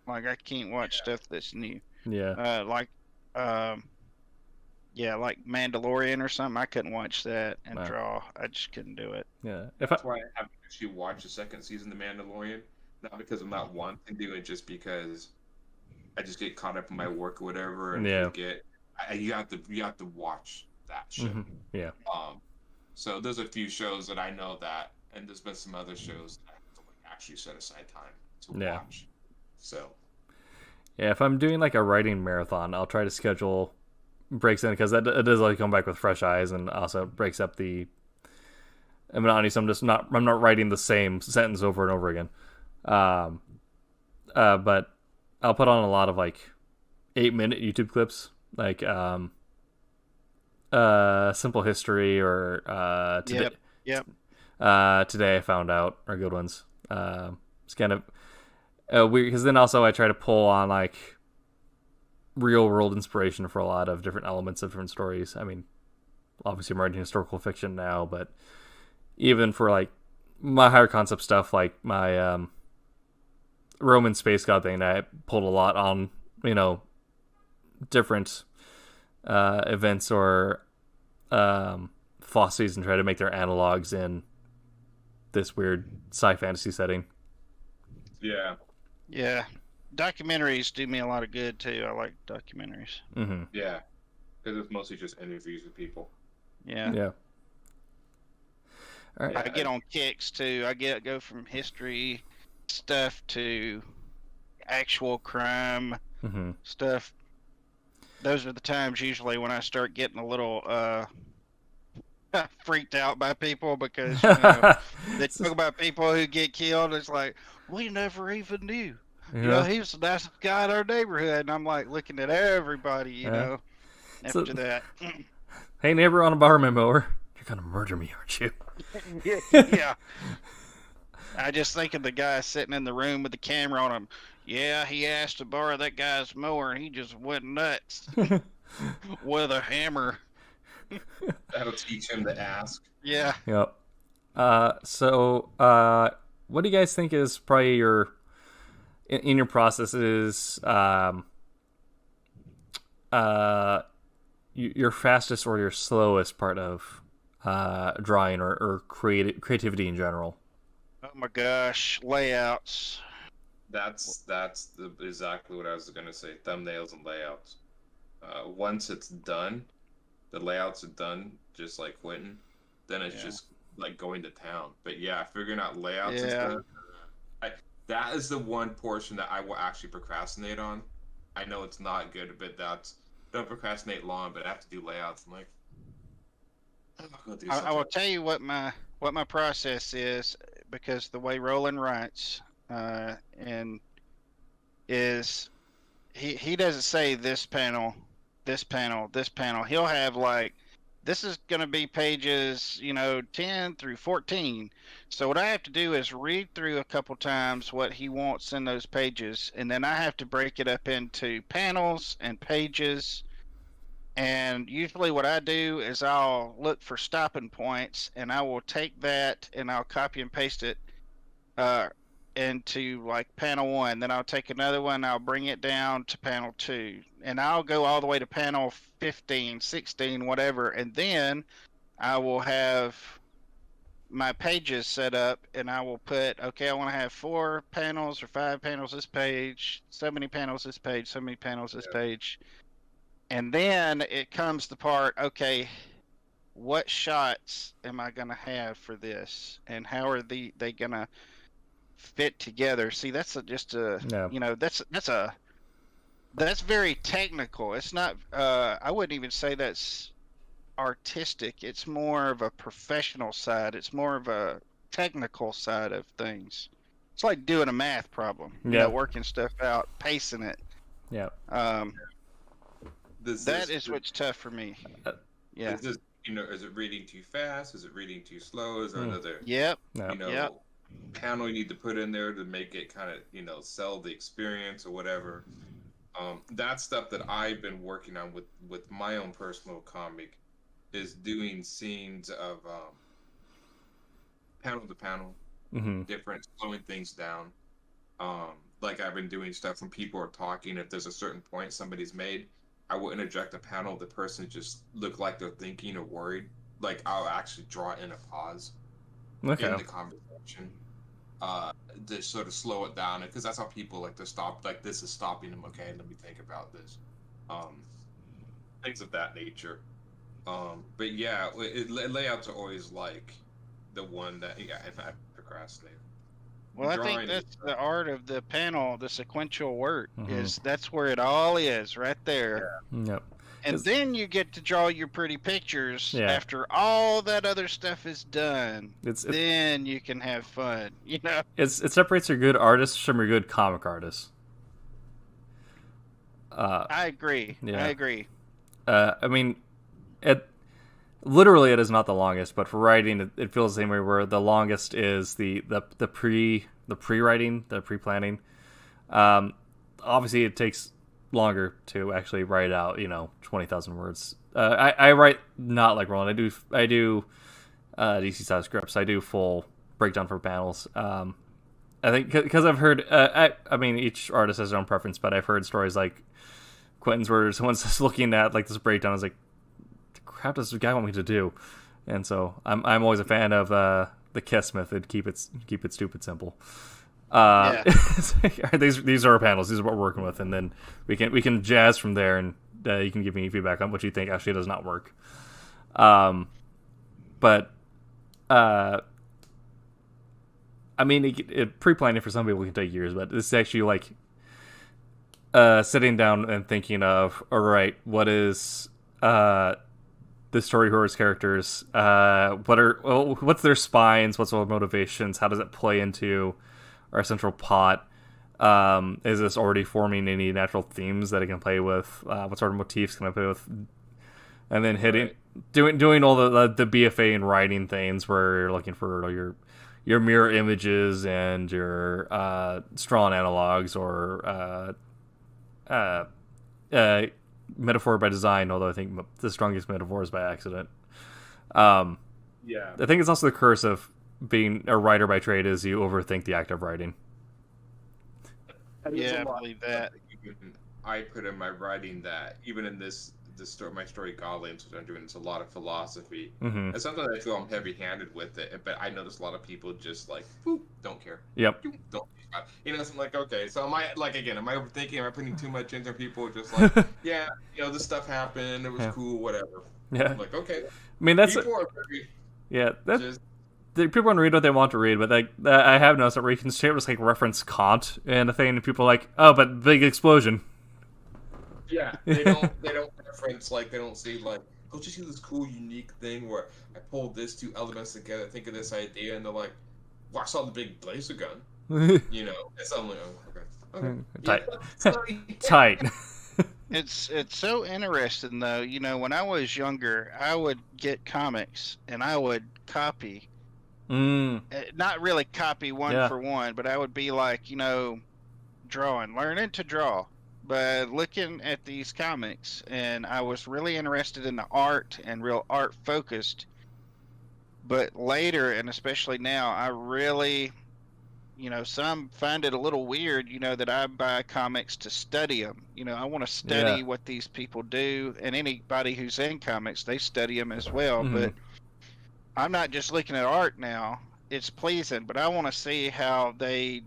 Like I can't watch stuff that's new. Yeah. Like Mandalorian or something. I couldn't watch that and draw. I just couldn't do it. Yeah. That's why I haven't actually watched the second season of The Mandalorian. Not because I'm not wanting to do it, just because I just get caught up in my work or whatever and forget. You have to watch that show. Yeah. So there's a few shows that I know that, and there's been some other shows that I have to actually set aside time to watch. So. Yeah, if I'm doing like a writing marathon, I'll try to schedule breaks in, because it does like come back with fresh eyes, and also breaks up the monotony. So I'm not writing the same sentence over and over again. But I'll put on a lot of like 8-minute YouTube clips, like Simple History or today. Yep. Today I found out are good ones. It's kind of weird, because then also I try to pull on like real world inspiration for a lot of different elements of different stories. I mean, obviously I'm writing historical fiction now, but even for like my higher concept stuff, like my Roman space god thing, I pulled a lot on different events or philosophies, and try to make their analogs in this weird sci-fantasy setting. Yeah, documentaries do me a lot of good too. I like documentaries. Yeah, because it's mostly just interviews with people. Yeah. All right. I get on kicks too. Go from history stuff to actual crime Mm-hmm. stuff. Those are the times usually when I start getting a little freaked out by people because they talk about people who get killed. It's like we never even knew. Yeah. He was the nicest guy in our neighborhood, and I'm like looking at everybody. Yeah. After So- that. Hey, neighbor on a barman mower. You're gonna murder me, aren't you? Yeah. I just think of the guy sitting in the room with the camera on him. Yeah, he asked to borrow that guy's mower, and he just went nuts with a hammer. That'll teach him to ask. Yeah. Yep. So, what do you guys think is probably in your processes, your fastest or your slowest part of drawing or creativity in general? Oh my gosh, layouts. That's exactly what I was gonna say. Thumbnails and layouts. Once it's done, the layouts are done, just like Quentin. Then it's just like going to town. But yeah, figuring out layouts and stuff. That is the one portion that I will actually procrastinate on. I know it's not good, but don't procrastinate long. But I have to do layouts. I'm like, I will tell you what my process is, because the way Roland writes and is he doesn't say this panel, this panel, this panel. He'll have like, this is going to be pages 10 through 14. So what I have to do is read through a couple times what he wants in those pages, and then I have to break it up into panels and pages. And usually what I do is I'll look for stopping points, and I will take that and I'll copy and paste it into like panel 1. Then I'll take another one, I'll bring it down to panel 2, and I'll go all the way to panel 15, 16, whatever. And then I will have my pages set up, and I will put, okay, I want to have 4 panels or 5 panels this page, so many panels this page, so many panels this page. And then it comes the part, okay, what shots am I going to have for this? And how are they going to fit together? See, that's that's very technical. It's not, I wouldn't even say that's artistic. It's more of a professional side. It's more of a technical side of things. It's like doing a math problem, working stuff out, pacing it. Yeah. That is what's tough for me. Yeah. Is it reading too fast? Is it reading too slow? Is there another panel you need to put in there to make it kind of sell the experience or whatever? That's stuff that I've been working on with my own personal comic, is doing scenes of panel to panel, different, slowing things down. Like I've been doing stuff when people are talking. If there's a certain point somebody's made, I will interject a panel. The person just look like they're thinking or worried. Like I'll actually draw in a pause in the conversation to sort of slow it down, because that's how people like to stop. Like, this is stopping them. Okay, let me think about this. Things of that nature. But yeah, layouts are always like the one that I procrastinate. Well, I think that's the art of the panel, the sequential work, is that's where it all is, right there. Yeah. Yep. And then you get to draw your pretty pictures after all that other stuff is done. Then you can have fun, It separates your good artists from your good comic artists. I agree. Yeah. I agree. I mean, it is not the longest, but for writing, it feels the same way. Where the longest is the pre-writing, the pre-planning. Obviously, it takes longer to actually write out 20,000 words. I write not like Roland. I do DC size scripts. I do full breakdown for panels. I think because I've heard I mean, each artist has their own preference, but I've heard stories like Quentin's where someone's just looking at like this breakdown, is like, the crap does this guy want me to do? And so I'm always a fan of the Kiss method. Keep it stupid simple. These are our panels. These are what we're working with, and then we can jazz from there, and you can give me feedback on what you think actually does not work. But I mean, pre-planning for some people can take years, but it's actually like sitting down and thinking of, all right, what is the story horror's characters? What's their spines? What's their motivations? How does it play into our central plot? Is this already forming any natural themes that it can play with? What sort of motifs can I play with? And then doing all the BFA and writing things where you're looking for your mirror images and your strong analogs or metaphor by design. Although I think the strongest metaphor is by accident. Yeah. I think it's also the curse of being a writer by trade is you overthink the act of writing. Yeah, I believe that. I put in my writing that even in this story, my story Goblins, which I'm doing, it's a lot of philosophy. Mm-hmm. And sometimes I feel I'm heavy-handed with it, but I notice a lot of people just like, don't care. Yep. Don't. So I'm like, okay, so am I overthinking? Am I putting too much into people? Just like, yeah, this stuff happened. It was cool, whatever. Yeah. I'm like, okay. I mean, that's people are very people want to read what they want to read, but I have noticed that where you can straight just like reference Kant and a thing, and people are like, oh, but big explosion. Yeah, they don't reference, like, they don't see, like, don't you see this cool, unique thing where I pulled these two elements together, think of this idea, and they're like, well, I saw the big laser gun, and so I'm like, oh, okay. Tight. Tight. It's so interesting though. When I was younger, I would get comics and I would copy. Not really copy one for one, but I would be like, learning to draw. But looking at these comics, and I was really interested in the art and real art focused. But later, and especially now, I really, some find it a little weird, that I buy comics to study them. I want to study what these people do, and anybody who's in comics, they study them as well. Mm-hmm. But I'm not just looking at art now. It's pleasing, but I want to see how they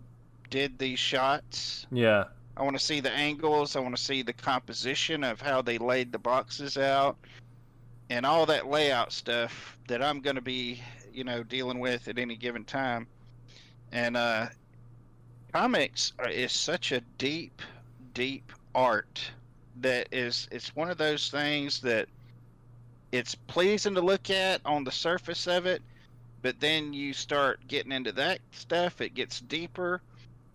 did these shots. Yeah. I want to see the angles. I want to see the composition of how they laid the boxes out and all that layout stuff that I'm going to be, dealing with at any given time. And comics is such a deep, deep art that it's one of those things that it's pleasing to look at on the surface of it, but then you start getting into that stuff, it gets deeper.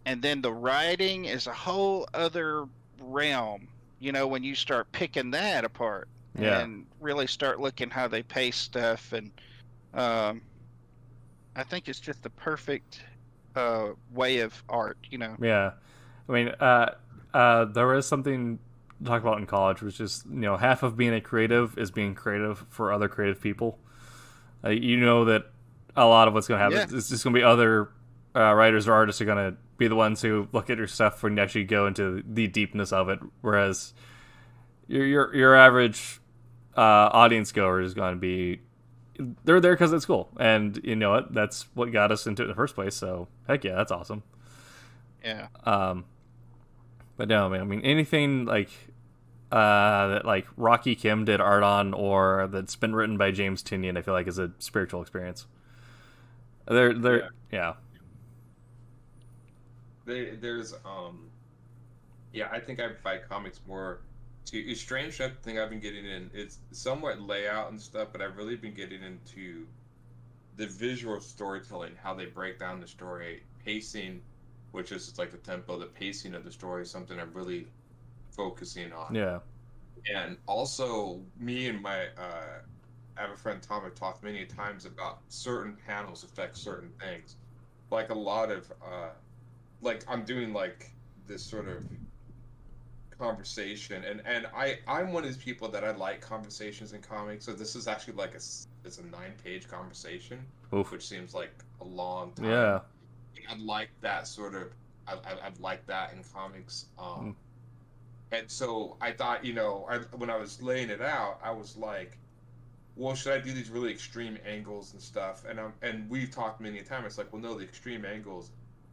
And then the writing is a whole other realm, when you start picking that apart and really start looking how they pace stuff. And I think it's just the perfect way of art, Yeah. I mean, there is something to talk about in college, which is, half of being a creative is being creative for other creative people. That a lot of what's going to happen is just going to be other writers or artists are going to be the ones who look at your stuff and actually go into the deepness of it, whereas your average audience goer is going to be they're there because it's cool, and that's what got us into it in the first place. So heck yeah, that's awesome. Yeah. But no, man, I mean anything like that like Rocky Kim did art on, or that's been written by James Tynion, I feel like is a spiritual experience. Yeah. There's I think I buy comics more to it's strange that thing I've been getting in. It's somewhat layout and stuff, but I've really been getting into the visual storytelling, how they break down the story, pacing, which is like the tempo, the pacing of the story is something I'm really focusing on. Yeah. And also me and my I have a friend Tom have talked many times about certain panels affect certain things. Like a lot of like I'm doing like this sort of conversation, and I'm one of these people that I like conversations in comics. So this is actually like it's a 9-page conversation, which seems like a long time. Yeah, I'd like that sort of. I'd like that in comics. And so I thought, when I was laying it out, I was like, well, should I do these really extreme angles and stuff? And we've talked many times. It's like, well, no, the extreme angles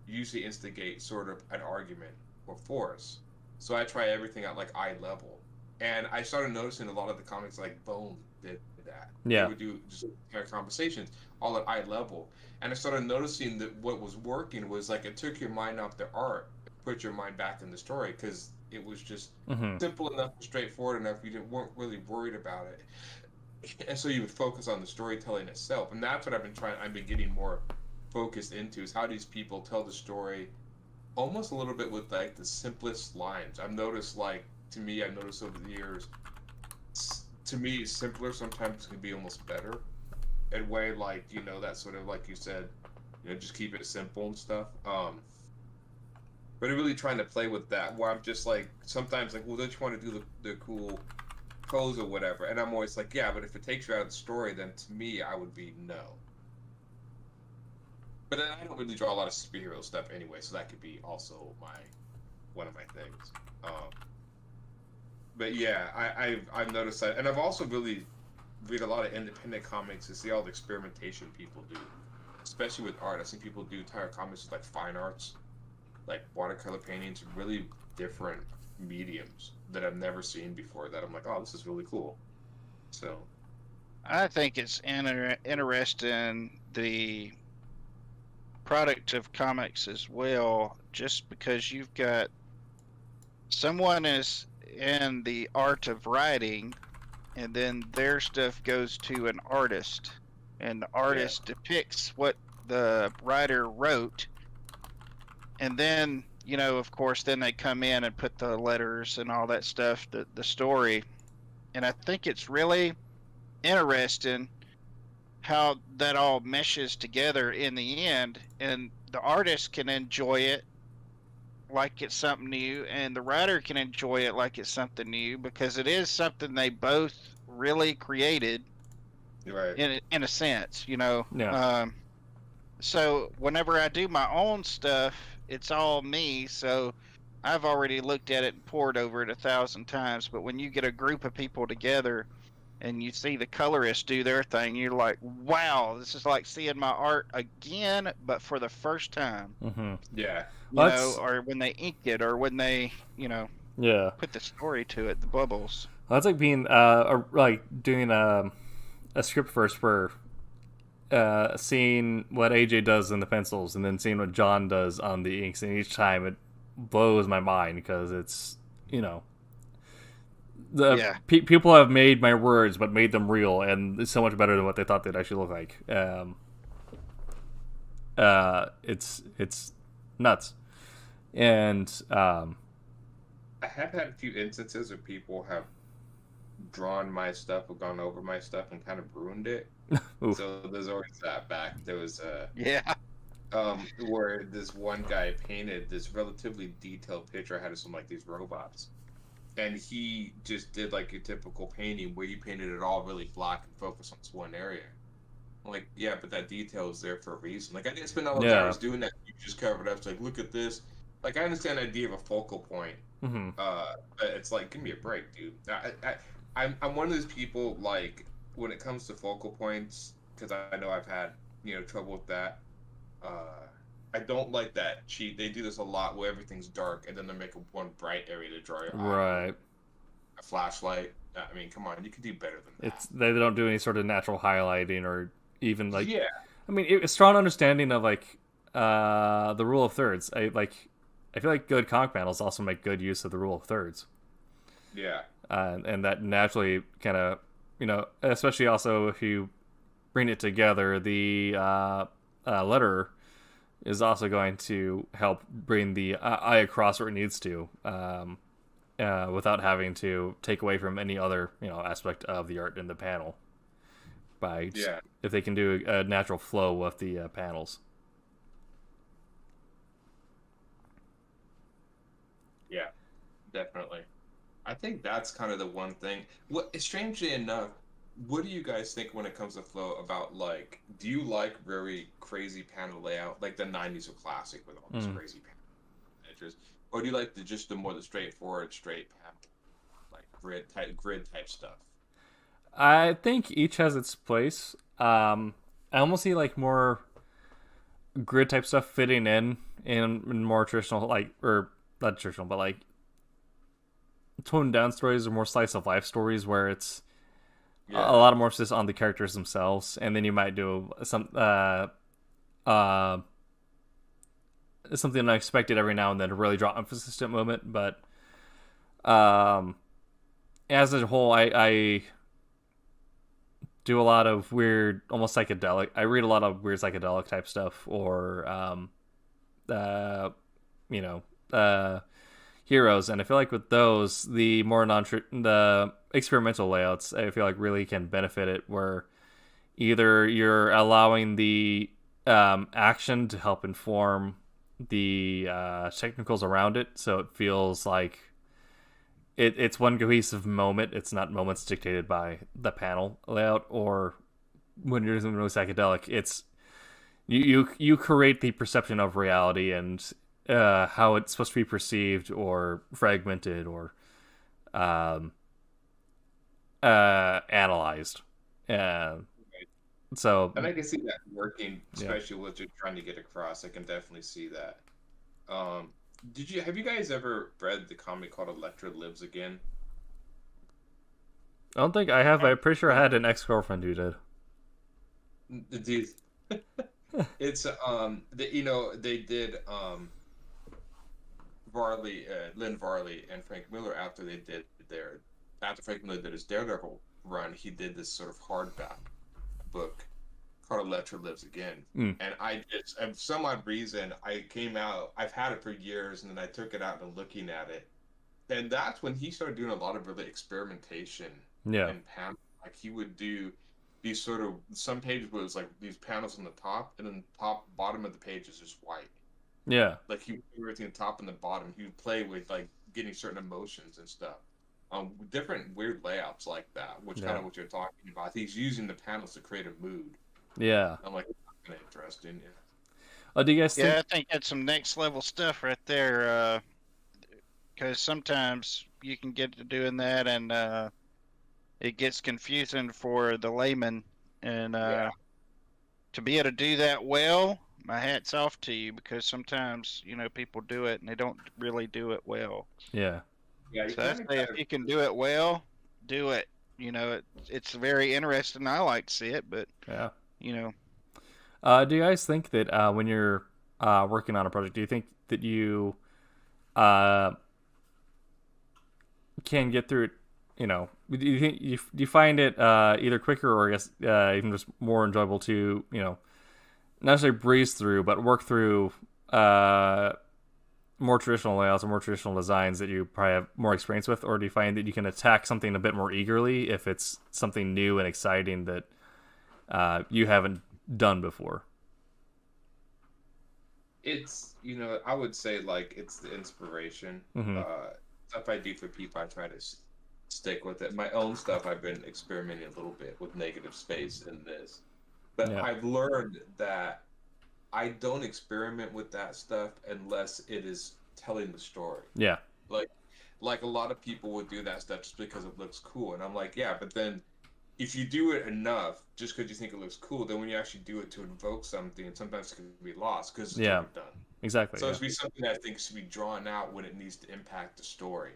usually instigate sort of an argument or force. So I try everything at like eye level, and I started noticing a lot of the comics like Bone did that. that. Yeah. They would do just entire conversations all at eye level. And I started noticing that what was working was like it took your mind off the art, put your mind back in the story because it was just simple enough and straightforward enough. Weren't really worried about it, and so you would focus on the storytelling itself. And that's what I've been getting more focused into is how these people tell the story, almost a little bit with like the simplest lines. I've noticed over the years, to me, simpler sometimes can be almost better. In a way, like, that sort of, like you said, just keep it simple and stuff. But I'm really trying to play with that, where I'm just like, sometimes like, well, don't you want to do the cool pose or whatever? And I'm always like, yeah, but if it takes you out of the story, then to me, I would be no. But then I don't really draw a lot of superhero stuff anyway, so that could be also one of my things. But yeah, I've noticed that, and I've also really read a lot of independent comics to see all the experimentation people do, especially with art. I've seen people do entire comics with like fine arts, like watercolor paintings, really different mediums that I've never seen before. That I'm like, oh, this is really cool. So, I think it's interesting the product of comics as well, just because you've got someone is in the art of writing, and then their stuff goes to an artist, and the artist depicts what the writer wrote, and then of course, then they come in and put the letters and all that stuff, the story, and I think it's really interesting how that all meshes together in the end, and the artist can enjoy it like it's something new, and the writer can enjoy it like it's something new, because it is something they both really created, right? In a sense, Yeah. So whenever I do my own stuff, it's all me. So I've already looked at it and pored over it 1,000 times. But when you get a group of people together and you see the colorists do their thing, you're like, wow, this is like seeing my art again, but for the first time. Yeah. Or when they inked it, or when they, Yeah. put the story to it, the bubbles. Well, that's like being like doing a script first, where seeing what AJ does in the pencils and then seeing what John does on the inks, and each time it blows my mind because it's people have made my words but made them real, and it's so much better than what they thought they'd actually look like. It's nuts. And I have had a few instances where people have drawn my stuff or gone over my stuff and kind of ruined it. So there's always that back. There was where this one guy painted this relatively detailed picture. I had some like these robots, and he just did like a typical painting where he painted it all really black and focused on this one area. I'm like, yeah, but that detail is there for a reason. Like, I didn't spend all those hours doing that. You just covered up. It's like, look at this. Like, I understand the idea of a focal point. But it's like, give me a break, dude. I'm one of those people, like, when it comes to focal points, because I know I've had, trouble with that. I don't like that cheat. They do this a lot where everything's dark and then they make one bright area to draw your eye. Right. A flashlight. I mean, come on, you can do better than that. They don't do any sort of natural highlighting or even like. Yeah. I mean, a strong understanding of like the rule of thirds. I feel like good comic panels also make good use of the rule of thirds. Yeah. And that naturally kind of, especially also if you bring it together, the letter is also going to help bring the eye across where it needs to, without having to take away from any other, aspect of the art in the panel. If they can do a natural flow with the panels. Yeah, definitely. I think that's kind of the one thing. Strangely enough, what do you guys think when it comes to flow about, like, do you like very crazy panel layout, like the 90s are classic with all these crazy panel edges, or do you like the more straightforward, straight panel, like grid type stuff? I think each has its place. I almost see like more grid type stuff fitting in more traditional, like, or not traditional, but like toned down stories or more slice of life stories where it's Yeah. a lot of more emphasis on the characters themselves, and then you might do something unexpected every now and then to really draw emphasis to a moment. But as a whole, I do a lot of weird, almost psychedelic. I read a lot of weird psychedelic type stuff, or you know, heroes, and I feel like with those, the more the experimental layouts, I feel like really can benefit it, where either you're allowing the action to help inform the technicals around it, so it feels like it's one cohesive moment. It's not moments dictated by the panel layout, or when you're doing really psychedelic, it's you create the perception of reality and how it's supposed to be perceived or fragmented or analyzed. So, And I can see that working, especially what you're trying to get across. I can definitely see that. Have you guys ever read the comic called Electra Lives Again? I don't think I have. I'm pretty sure I had an ex-girlfriend who did. Dude, it's they did Lynn Varley and Frank Miller after Frank Miller did his Daredevil run, he did this sort of hardback book called Electra Lives Again. And I just, for some odd reason, I've had it for years, and then I took it out and looking at it. And that's when he started doing a lot of really experimentation in panel. Like he would do these sort of, some pages was like these panels on the top, and then bottom of the page is just white. Yeah. Like he would do everything the top and the bottom. He would play with like getting certain emotions and stuff. Different weird layouts like that, which kind of what you're talking about. He's using the panels to create a mood. Yeah. I'm like, that's kind of interesting. Yeah. Oh, do you guys think? Yeah, I think that's some next level stuff right there. Because sometimes you can get to doing that, and it gets confusing for the layman. And to be able to do that well, my hat's off to you, because sometimes people do it and they don't really do it well. Yeah. Yeah. So I say if you can do it well, do it. It's very interesting. I like to see it, but Yeah. Do you guys think that when you're working on a project, do you think that you can get through it? Do you think do you find it either quicker or I guess even just more enjoyable to not necessarily breeze through, but work through more traditional layouts or more traditional designs that you probably have more experience with, or do you find that you can attack something a bit more eagerly if it's something new and exciting that you haven't done before? It's, I would say like it's the inspiration. Stuff I do for people, I try to stick with it. My own stuff, I've been experimenting a little bit with negative space in this, but I've learned that I don't experiment with that stuff unless it is telling the story. Yeah. Like a lot of people would do that stuff just because it looks cool, and I'm like, yeah, but then if you do it enough, just because you think it looks cool, then when you actually do it to invoke something, sometimes it can be lost because it's overdone. Exactly. So it should be something that I think should be drawn out when it needs to impact the story.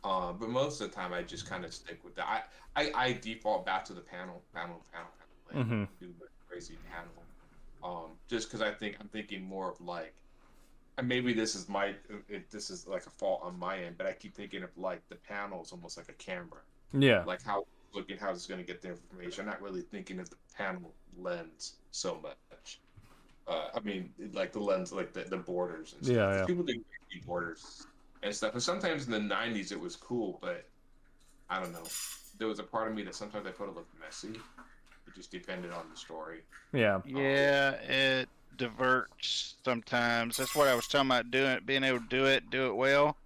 But most of the time, I just kind of stick with that. I default back to the panel. Do the crazy panel. Just because I'm thinking more of like, and maybe this is this is like a fault on my end, but I keep thinking of like the panels almost like a camera. Yeah. Like how it's going to get the information. I'm not really thinking of the panel lens so much. I mean, like the lens, like the borders and stuff. Yeah. People do borders and stuff. And sometimes in the 90s it was cool, but I don't know. There was a part of me that sometimes I thought it looked messy. It just depended on the story. Yeah. Yeah, it diverts sometimes. That's what I was talking about, being able to do it well.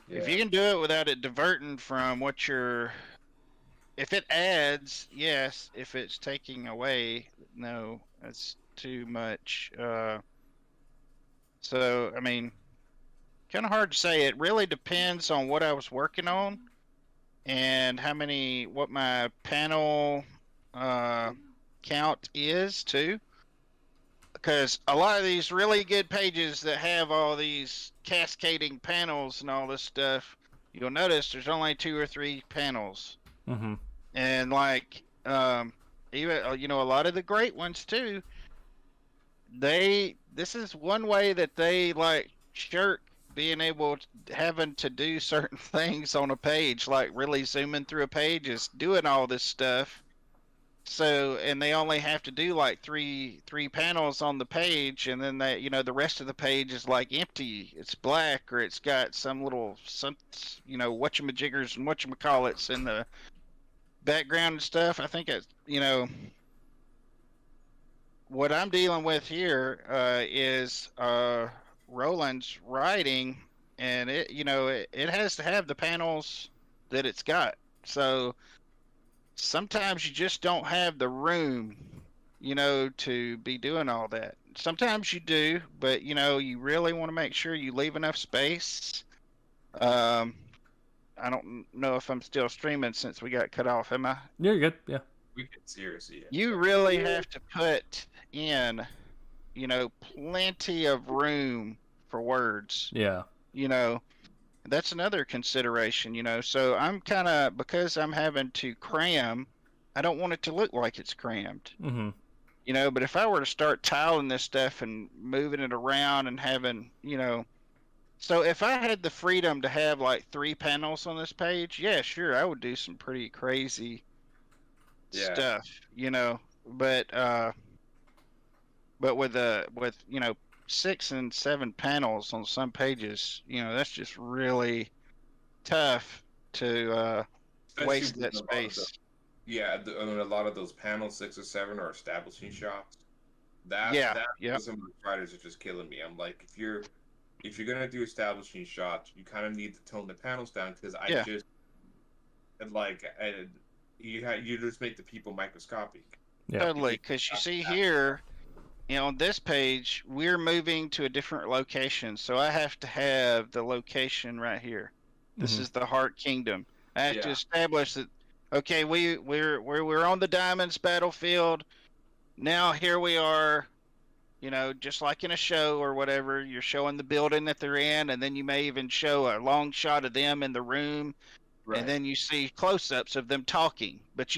Yeah. If you can do it without it diverting from what you're... If it adds, yes. If it's taking away, no. That's too much. So, I mean, kind of hard to say. It really depends on what I was working on and what my panel count is, too. Because a lot of these really good pages that have all these cascading panels and all this stuff, you'll notice there's only 2 or 3 panels. And like even a lot of the great ones too, this is one way that they like shirk being able having to do certain things on a page, like really zooming through a page is doing all this stuff. So, and they only have to do like three panels on the page, and then the rest of the page is like empty. It's black, or it's got some whatchamajiggers and whatchamacallits in the background and stuff. I think it's what I'm dealing with here is Roland's writing, and it has to have the panels that it's got. So sometimes you just don't have the room, to be doing all that. Sometimes you do, but you really want to make sure you leave enough space. I don't know if I'm still streaming since we got cut off. Am I? You're good. Yeah. We could seriously. You really have to put in, plenty of room for words. Yeah. That's another consideration, So I'm because I'm having to cram, I don't want it to look like it's crammed. Mm-hmm. But if I were to start tiling this stuff and moving it around and having, so if I had the freedom to have like 3 panels on this page, yeah, sure, I would do some pretty crazy stuff, but with 6 and 7 panels on some pages, that's just really tough to waste that space. I mean, a lot of those panels, 6 or 7, are establishing shots. Some of the writers are just killing me. I'm like, if you're gonna do establishing shots, you kind of need to tone the panels down, because you just make the people microscopic. Yeah. Totally, because you see here, on this page, we're moving to a different location, so I have to have the location right here. This is the Heart Kingdom. I have to establish that. Okay, we're on the Diamonds battlefield. Now here we are. Just like in a show or whatever, you're showing the building that they're in, and then you may even show a long shot of them in the room, and then you see close-ups of them talking. But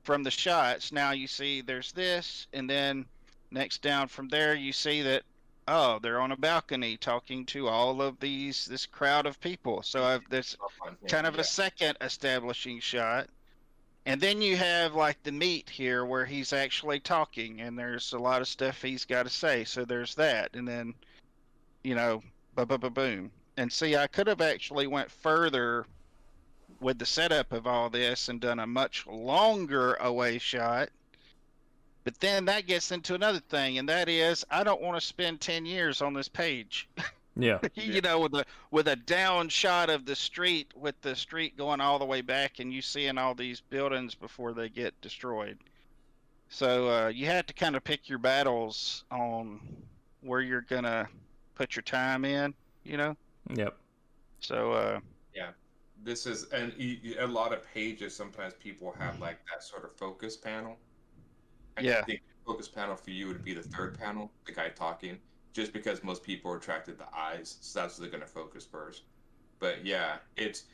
from the shots, now you see there's this, and then next down from there, you see that, they're on a balcony talking to all of this crowd of people. So there's kind of a second establishing shot. And then you have like the meat here where he's actually talking, and there's a lot of stuff he's got to say. So there's that. And then, boom. And see, I could have actually went further with the setup of all this and done a much longer away shot. But then that gets into another thing, and that is I don't want to spend 10 years on this page. Yeah. with a down shot of the street, with the street going all the way back, and you seeing all these buildings before they get destroyed. So you have to kind of pick your battles on where you're gonna put your time in. Yep. So this is, and a lot of pages. Sometimes people have like that sort of focus panel. I think the focus panel for you would be the 3rd panel, the guy talking. Just because most people are attracted to eyes, so that's what they're gonna focus first. But yeah, it's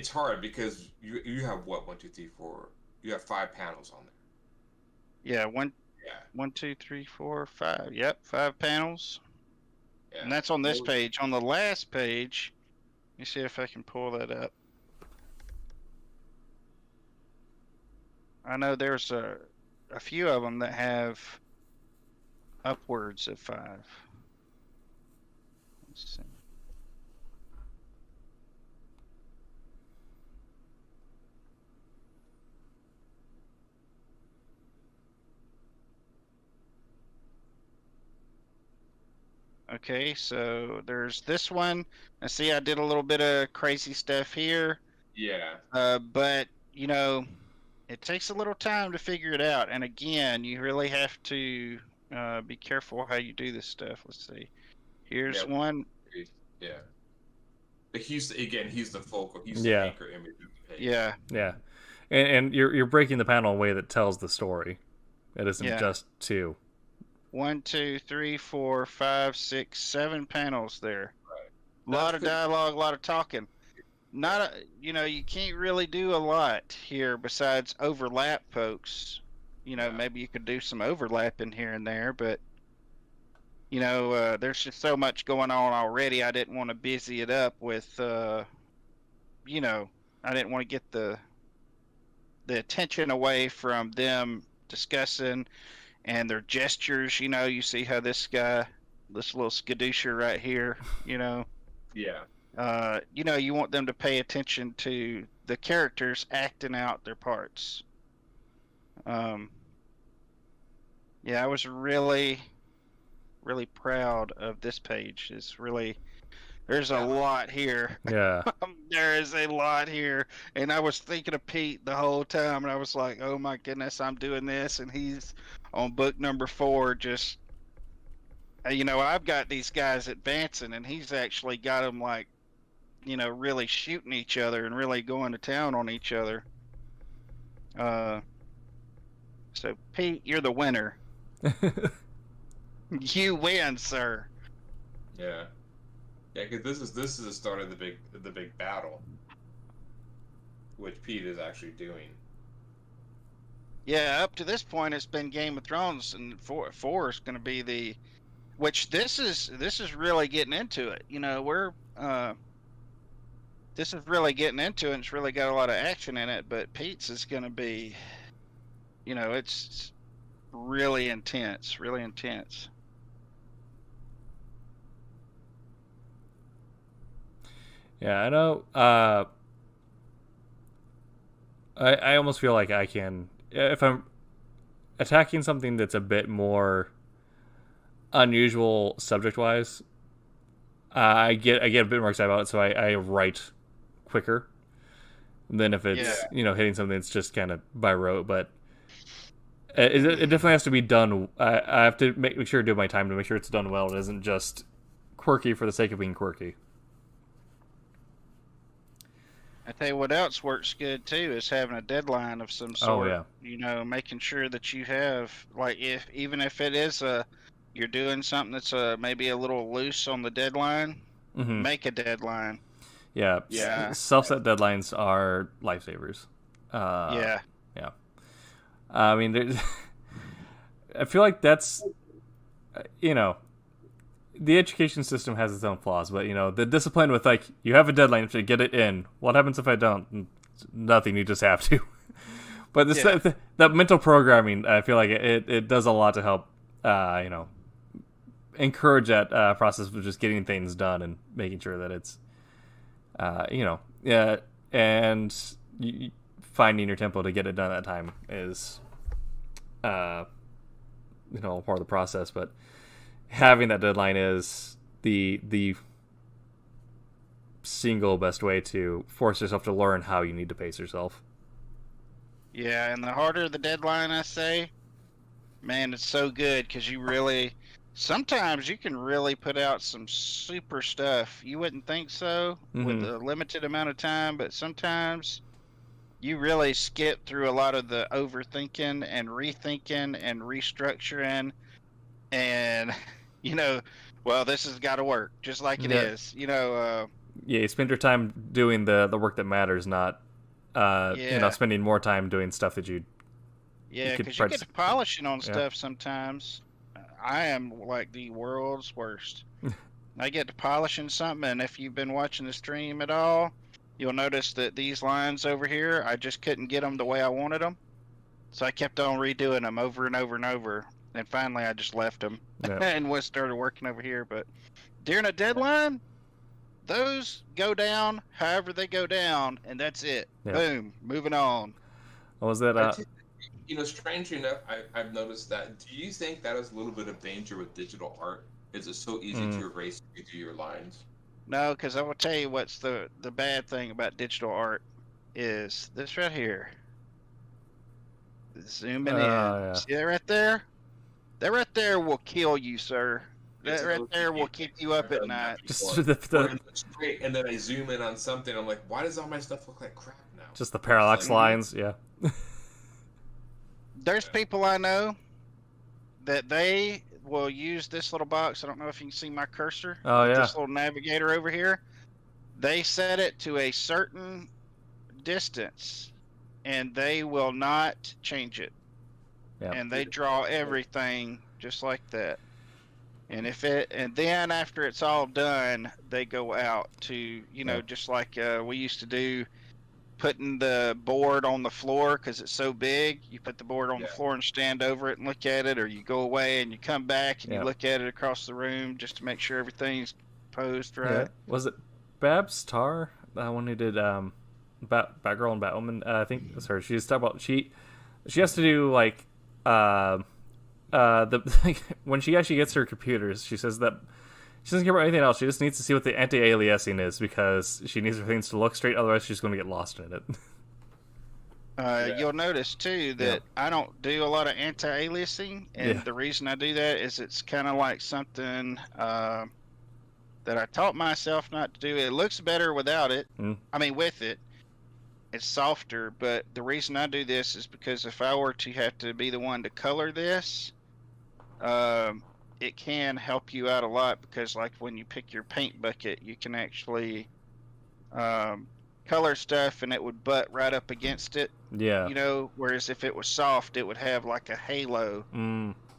hard because you have 1, 2, 3, 4. You have 5 panels on there. Yeah, 1, 2, 3, 4, 5. Yep, 5 panels. Yeah. And that's on this page. On the last page, let me see if I can pull that up. I know there's a few of them that have upwards of 5. Let's see. Okay, so there's this one. I see I did a little bit of crazy stuff here. Yeah. But, it takes a little time to figure it out. And again, you really have to be careful how you do this stuff. Let's see. Here's one. Yeah. But he's the focal. He's the anchor image of the page. Yeah. Yeah. And you're breaking the panel in a way that tells the story. It isn't just 2. 1, 2, 3, 4, 5, 6, 7 panels there. Right. A lot of dialogue, a lot of talking. you can't really do a lot here besides overlap, folks. Yeah. Maybe you could do some overlap in here and there, but there's just so much going on already. I didn't want to busy it up with, I didn't want to get the attention away from them discussing and their gestures. You see how this little skadooshia right here, Yeah. you want them to pay attention to the characters acting out their parts. Yeah, I was really, really proud of this page. There's a lot here. Yeah. There is a lot here. And I was thinking of Pete the whole time, and I was like, oh my goodness, I'm doing this, and he's on book number 4, just, I've got these guys advancing, and he's actually got them, like, really shooting each other and really going to town on each other. So, Pete, you're the winner. You win, sir. Yeah. Yeah, because this is the start of the big battle, which Pete is actually doing. Yeah, up to this point, it's been Game of Thrones, and four is going to be which this is really getting into it. This is really getting into it. And it's really got a lot of action in it. But Pete's is going to be, it's really intense, really intense. Yeah, I know. I almost feel like I can, if I'm attacking something that's a bit more unusual subject-wise, I get a bit more excited about it, so I write quicker than if it's hitting something that's just kind of by rote. But it definitely has to be done. I have to make sure to do my time to make sure it's done well. It isn't just quirky for the sake of being quirky. I tell you what else works good too is having a deadline of some sort. Oh yeah. Making sure that you have, like, even if it is you're doing something that's maybe a little loose on the deadline, make a deadline. Yeah. Yeah. Self-set deadlines are lifesavers. Yeah. Yeah. I mean, I feel like that's, the education system has its own flaws, but the discipline with, like, you have a deadline to get it in. What happens if I don't? Nothing. You just have to. But that mental programming, I feel like it does a lot to help, encourage that process of just getting things done and making sure that it's, and finding your tempo to get it done at that time is, part of the process, but having that deadline is the single best way to force yourself to learn how you need to pace yourself. Yeah, and the harder the deadline, I say, man, it's so good because sometimes you can really put out some super stuff. You wouldn't think so with a limited amount of time, but sometimes you really skip through a lot of the overthinking and rethinking and restructuring, and this has got to work just like it is. You spend your time doing the work that matters, not spending more time doing stuff that you because you get to polishing on stuff sometimes. I am like the world's worst. I get to polishing something, and if you've been watching the stream at all, you'll notice that these lines over here, I just couldn't get them the way I wanted them. So I kept on redoing them over and over and over. And finally, I just left them and started working over here. But during a deadline, those go down however they go down, and that's it. Yeah. Boom, moving on. What was that? Strangely enough, I've noticed that. Do you think that is a little bit of danger with digital art? Is it so easy to erase you do your lines? No, because I will tell you what's the bad thing about digital art is this right here. Zooming in. Yeah. See that right there? That right there will kill you, sir. That right there will keep you up at night. And then I zoom in on something. I'm like, why does all my stuff look like crap now? Just the parallax lines, yeah. There's people I know that they will use this little box. I don't know if you can see my cursor. Oh, yeah. This little navigator over here. They set it to a certain distance, and they will not change it. Yeah. And they draw everything just like that. And then after it's all done, they go out to, just like we used to do, putting the board on the floor because it's so big. You put the board on the floor and stand over it and look at it, or you go away and you come back and you look at it across the room just to make sure everything's posed right. Yeah. Was it Babs Tarr, the one who did Batgirl and Batwoman? I think it's her. She's talking about she has to do like when she actually gets her computers, she says that she doesn't care about anything else. She just needs to see what the anti-aliasing is because she needs her things to look straight. Otherwise, she's going to get lost in it. You'll notice too that I don't do a lot of anti-aliasing, and the reason I do that is it's kind of like something that I taught myself not to do. It looks better without it. I mean, with it, it's softer. But the reason I do this is because if I were to have to be the one to color this, it can help you out a lot because, like, when you pick your paint bucket, you can actually color stuff and it would butt right up against it. Yeah. Whereas if it was soft, it would have like a halo,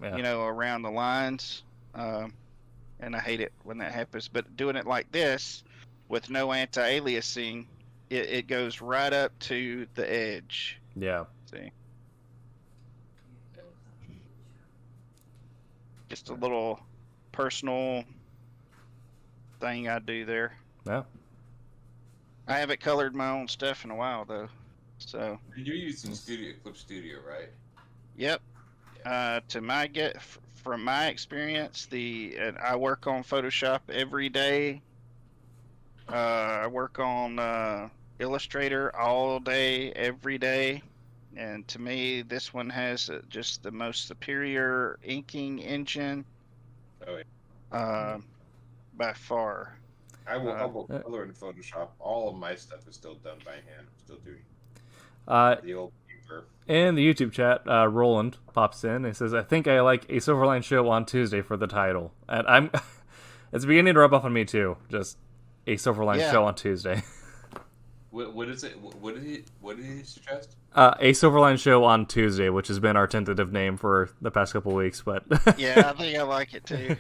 around the lines. And I hate it when that happens. But doing it like this, with no anti-aliasing, it goes right up to the edge. Yeah. See? Just a little personal thing I do there. Yeah. I haven't colored my own stuff in a while though, so. You're using Clip Studio, right? Yep. From my experience, I work on Photoshop every day. I work on Illustrator all day, every day. And to me, this one has just the most superior inking engine. Oh, yeah. By far. I will color in Photoshop. All of my stuff is still done by hand. I'm still doing the old paper. In the YouTube chat, Roland pops in and says, "I think I like A Silverline Show on Tuesday for the title." And it's beginning to rub off on me too. Just A Silverline Show on Tuesday. What is it? What did he suggest? A Silverline Show on Tuesday, which has been our tentative name for the past couple of weeks. But yeah, I think I like it too.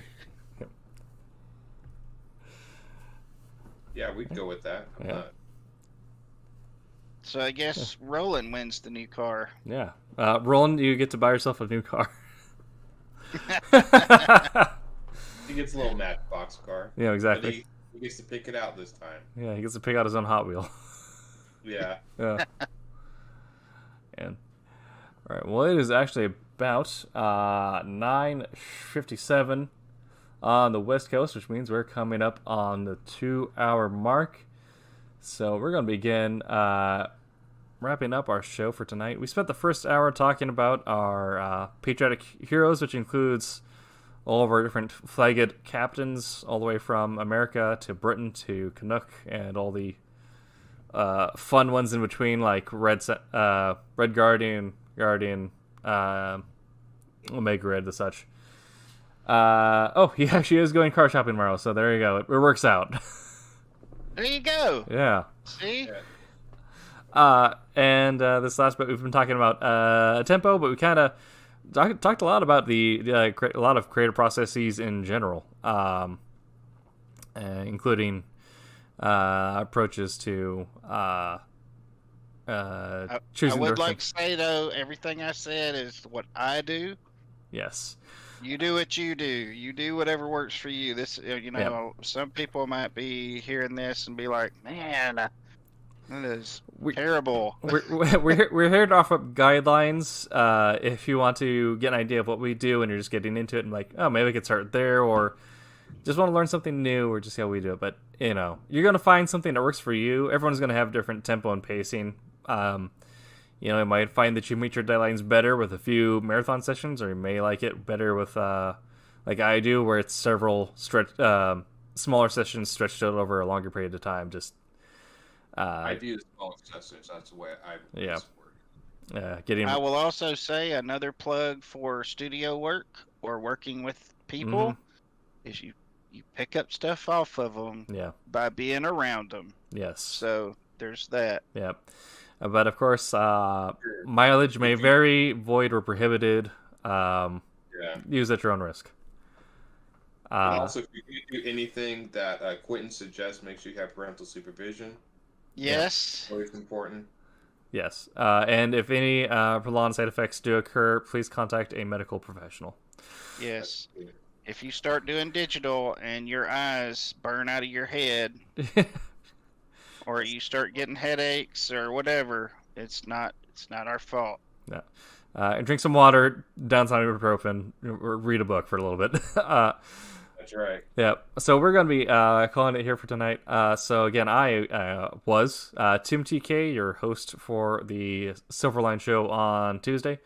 Yeah, we'd go with that. So I guess Roland wins the new car. Yeah. Roland, you get to buy yourself a new car. He gets a little Matchbox car. Yeah, exactly. He gets to pick it out this time. Yeah, he gets to pick out his own Hot Wheel. Yeah. Yeah. And all right, well, it is actually about 9:57 on the West Coast, which means we're coming up on the 2-hour mark. So we're going to begin wrapping up our show for tonight. We spent the first hour talking about our patriotic heroes, which includes all of our different flagged captains, all the way from America to Britain to Canuck, and all the fun ones in between, like Red Guardian, Omega Red, the such. He actually is going car shopping tomorrow, so there you go. It works out. There you go. Yeah. See? And this last bit, we've been talking about tempo, but we kind of talked a lot about a lot of creative processes in general, including approaches to choosing. I would like to say though, everything I said is what I do. Yes. You do what you do. You do whatever works for you. This, some people might be hearing this and be like, "Man, that is terrible." We're here to offer up guidelines. If you want to get an idea of what we do and you're just getting into it and like, oh, maybe I could start there, or just want to learn something new, or just see how we do it. But you're gonna find something that works for you. Everyone's gonna have different tempo and pacing. You might find that you meet your deadlines better with a few marathon sessions, or you may like it better with, like I do, where it's several smaller sessions stretched out over a longer period of time. Just I do the smaller sessions. That's the way I work. I will also say another plug for studio work or working with people is you you pick up stuff off of them Yeah. by being around them. Yes. So there's that. Yep. But of course, mileage may vary, void or prohibited. Yeah. Use at your own risk. And also, if you do anything that Quentin suggests, make sure you have parental supervision. Yes. Always important. Yes. And if any prolonged side effects do occur, please contact a medical professional. Yes. If you start doing digital and your eyes burn out of your head, or you start getting headaches or whatever, it's not our fault. No. And drink some water, down some ibuprofen, or read a book for a little bit. That's right. Yeah. So we're going to be calling it here for tonight. So again, I was Tim TK, your host for the Silverline Show on Tuesday.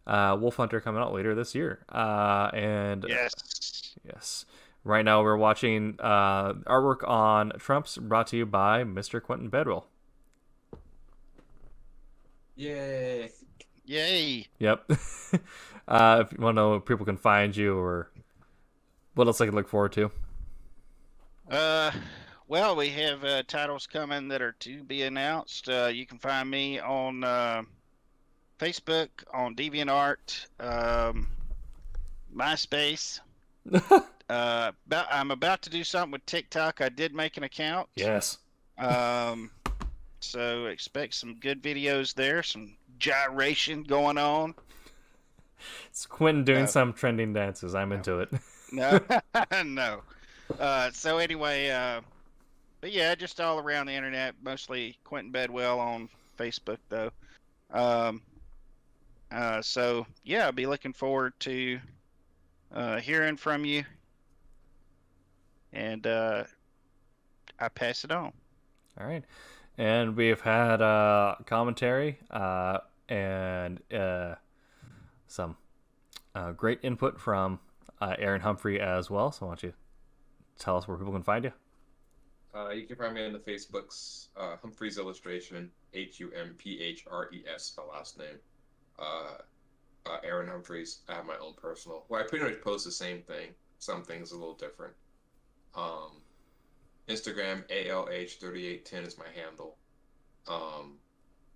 Wolf Hunter coming out later this year. And yes. Right now we're watching artwork on Trumps, brought to you by Mr. Quentin Bedwell. Yay. Yay. Yep. If you want to know where people can find you or what else I can look forward to. Well, we have titles coming that are to be announced. You can find me on Facebook, on DeviantArt, MySpace. I'm about to do something with TikTok. I did make an account. Yes. So expect some good videos there, some gyration going on. It's Quentin doing some trending dances. I'm into it. No, no. So anyway, but yeah, just all around the internet, mostly Quentin Bedwell on Facebook though. So yeah, I'll be looking forward to hearing from you, and I pass it on. All right. And we've had commentary and some great input from Aaron Humphrey as well. So why don't you tell us where people can find you? You can find me on the Facebooks, Humphrey's Illustration, HUMPHRES, my last name. Aaron Humphreys. I have my own personal. Well, I pretty much post the same thing. Some things a little different. Instagram, ALH3810 is my handle.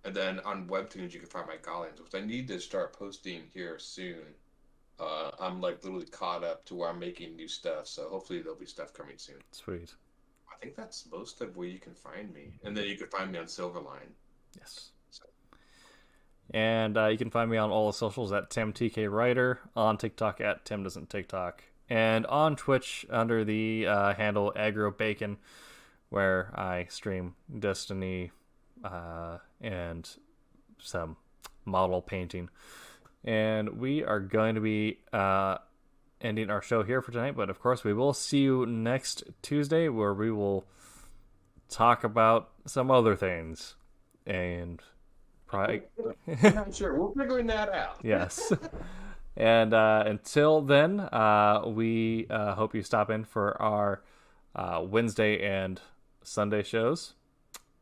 And then on Webtoons, you can find my Gollings, which I need to start posting here soon. I'm like literally caught up to where I'm making new stuff, so hopefully there'll be stuff coming soon. Sweet. I think that's most of where you can find me. And then you can find me on Silverline. Yes. And you can find me on all the socials at TimTKWriter, on TikTok at TimDoesn'tTikTok, and on Twitch under the handle AgroBacon, where I stream Destiny and some model painting. And we are going to be ending our show here for tonight, but of course we will see you next Tuesday, where we will talk about some other things. And probably... Not sure. We're figuring that out. Yes. And until then, we hope you stop in for our Wednesday and Sunday shows.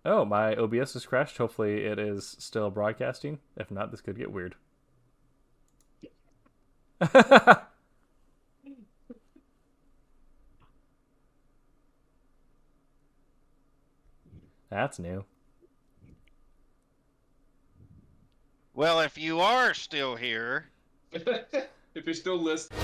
Oh, my OBS has crashed. Hopefully it is still broadcasting. If not, this could get weird. That's new. Well, if you are still here, If you're still listening.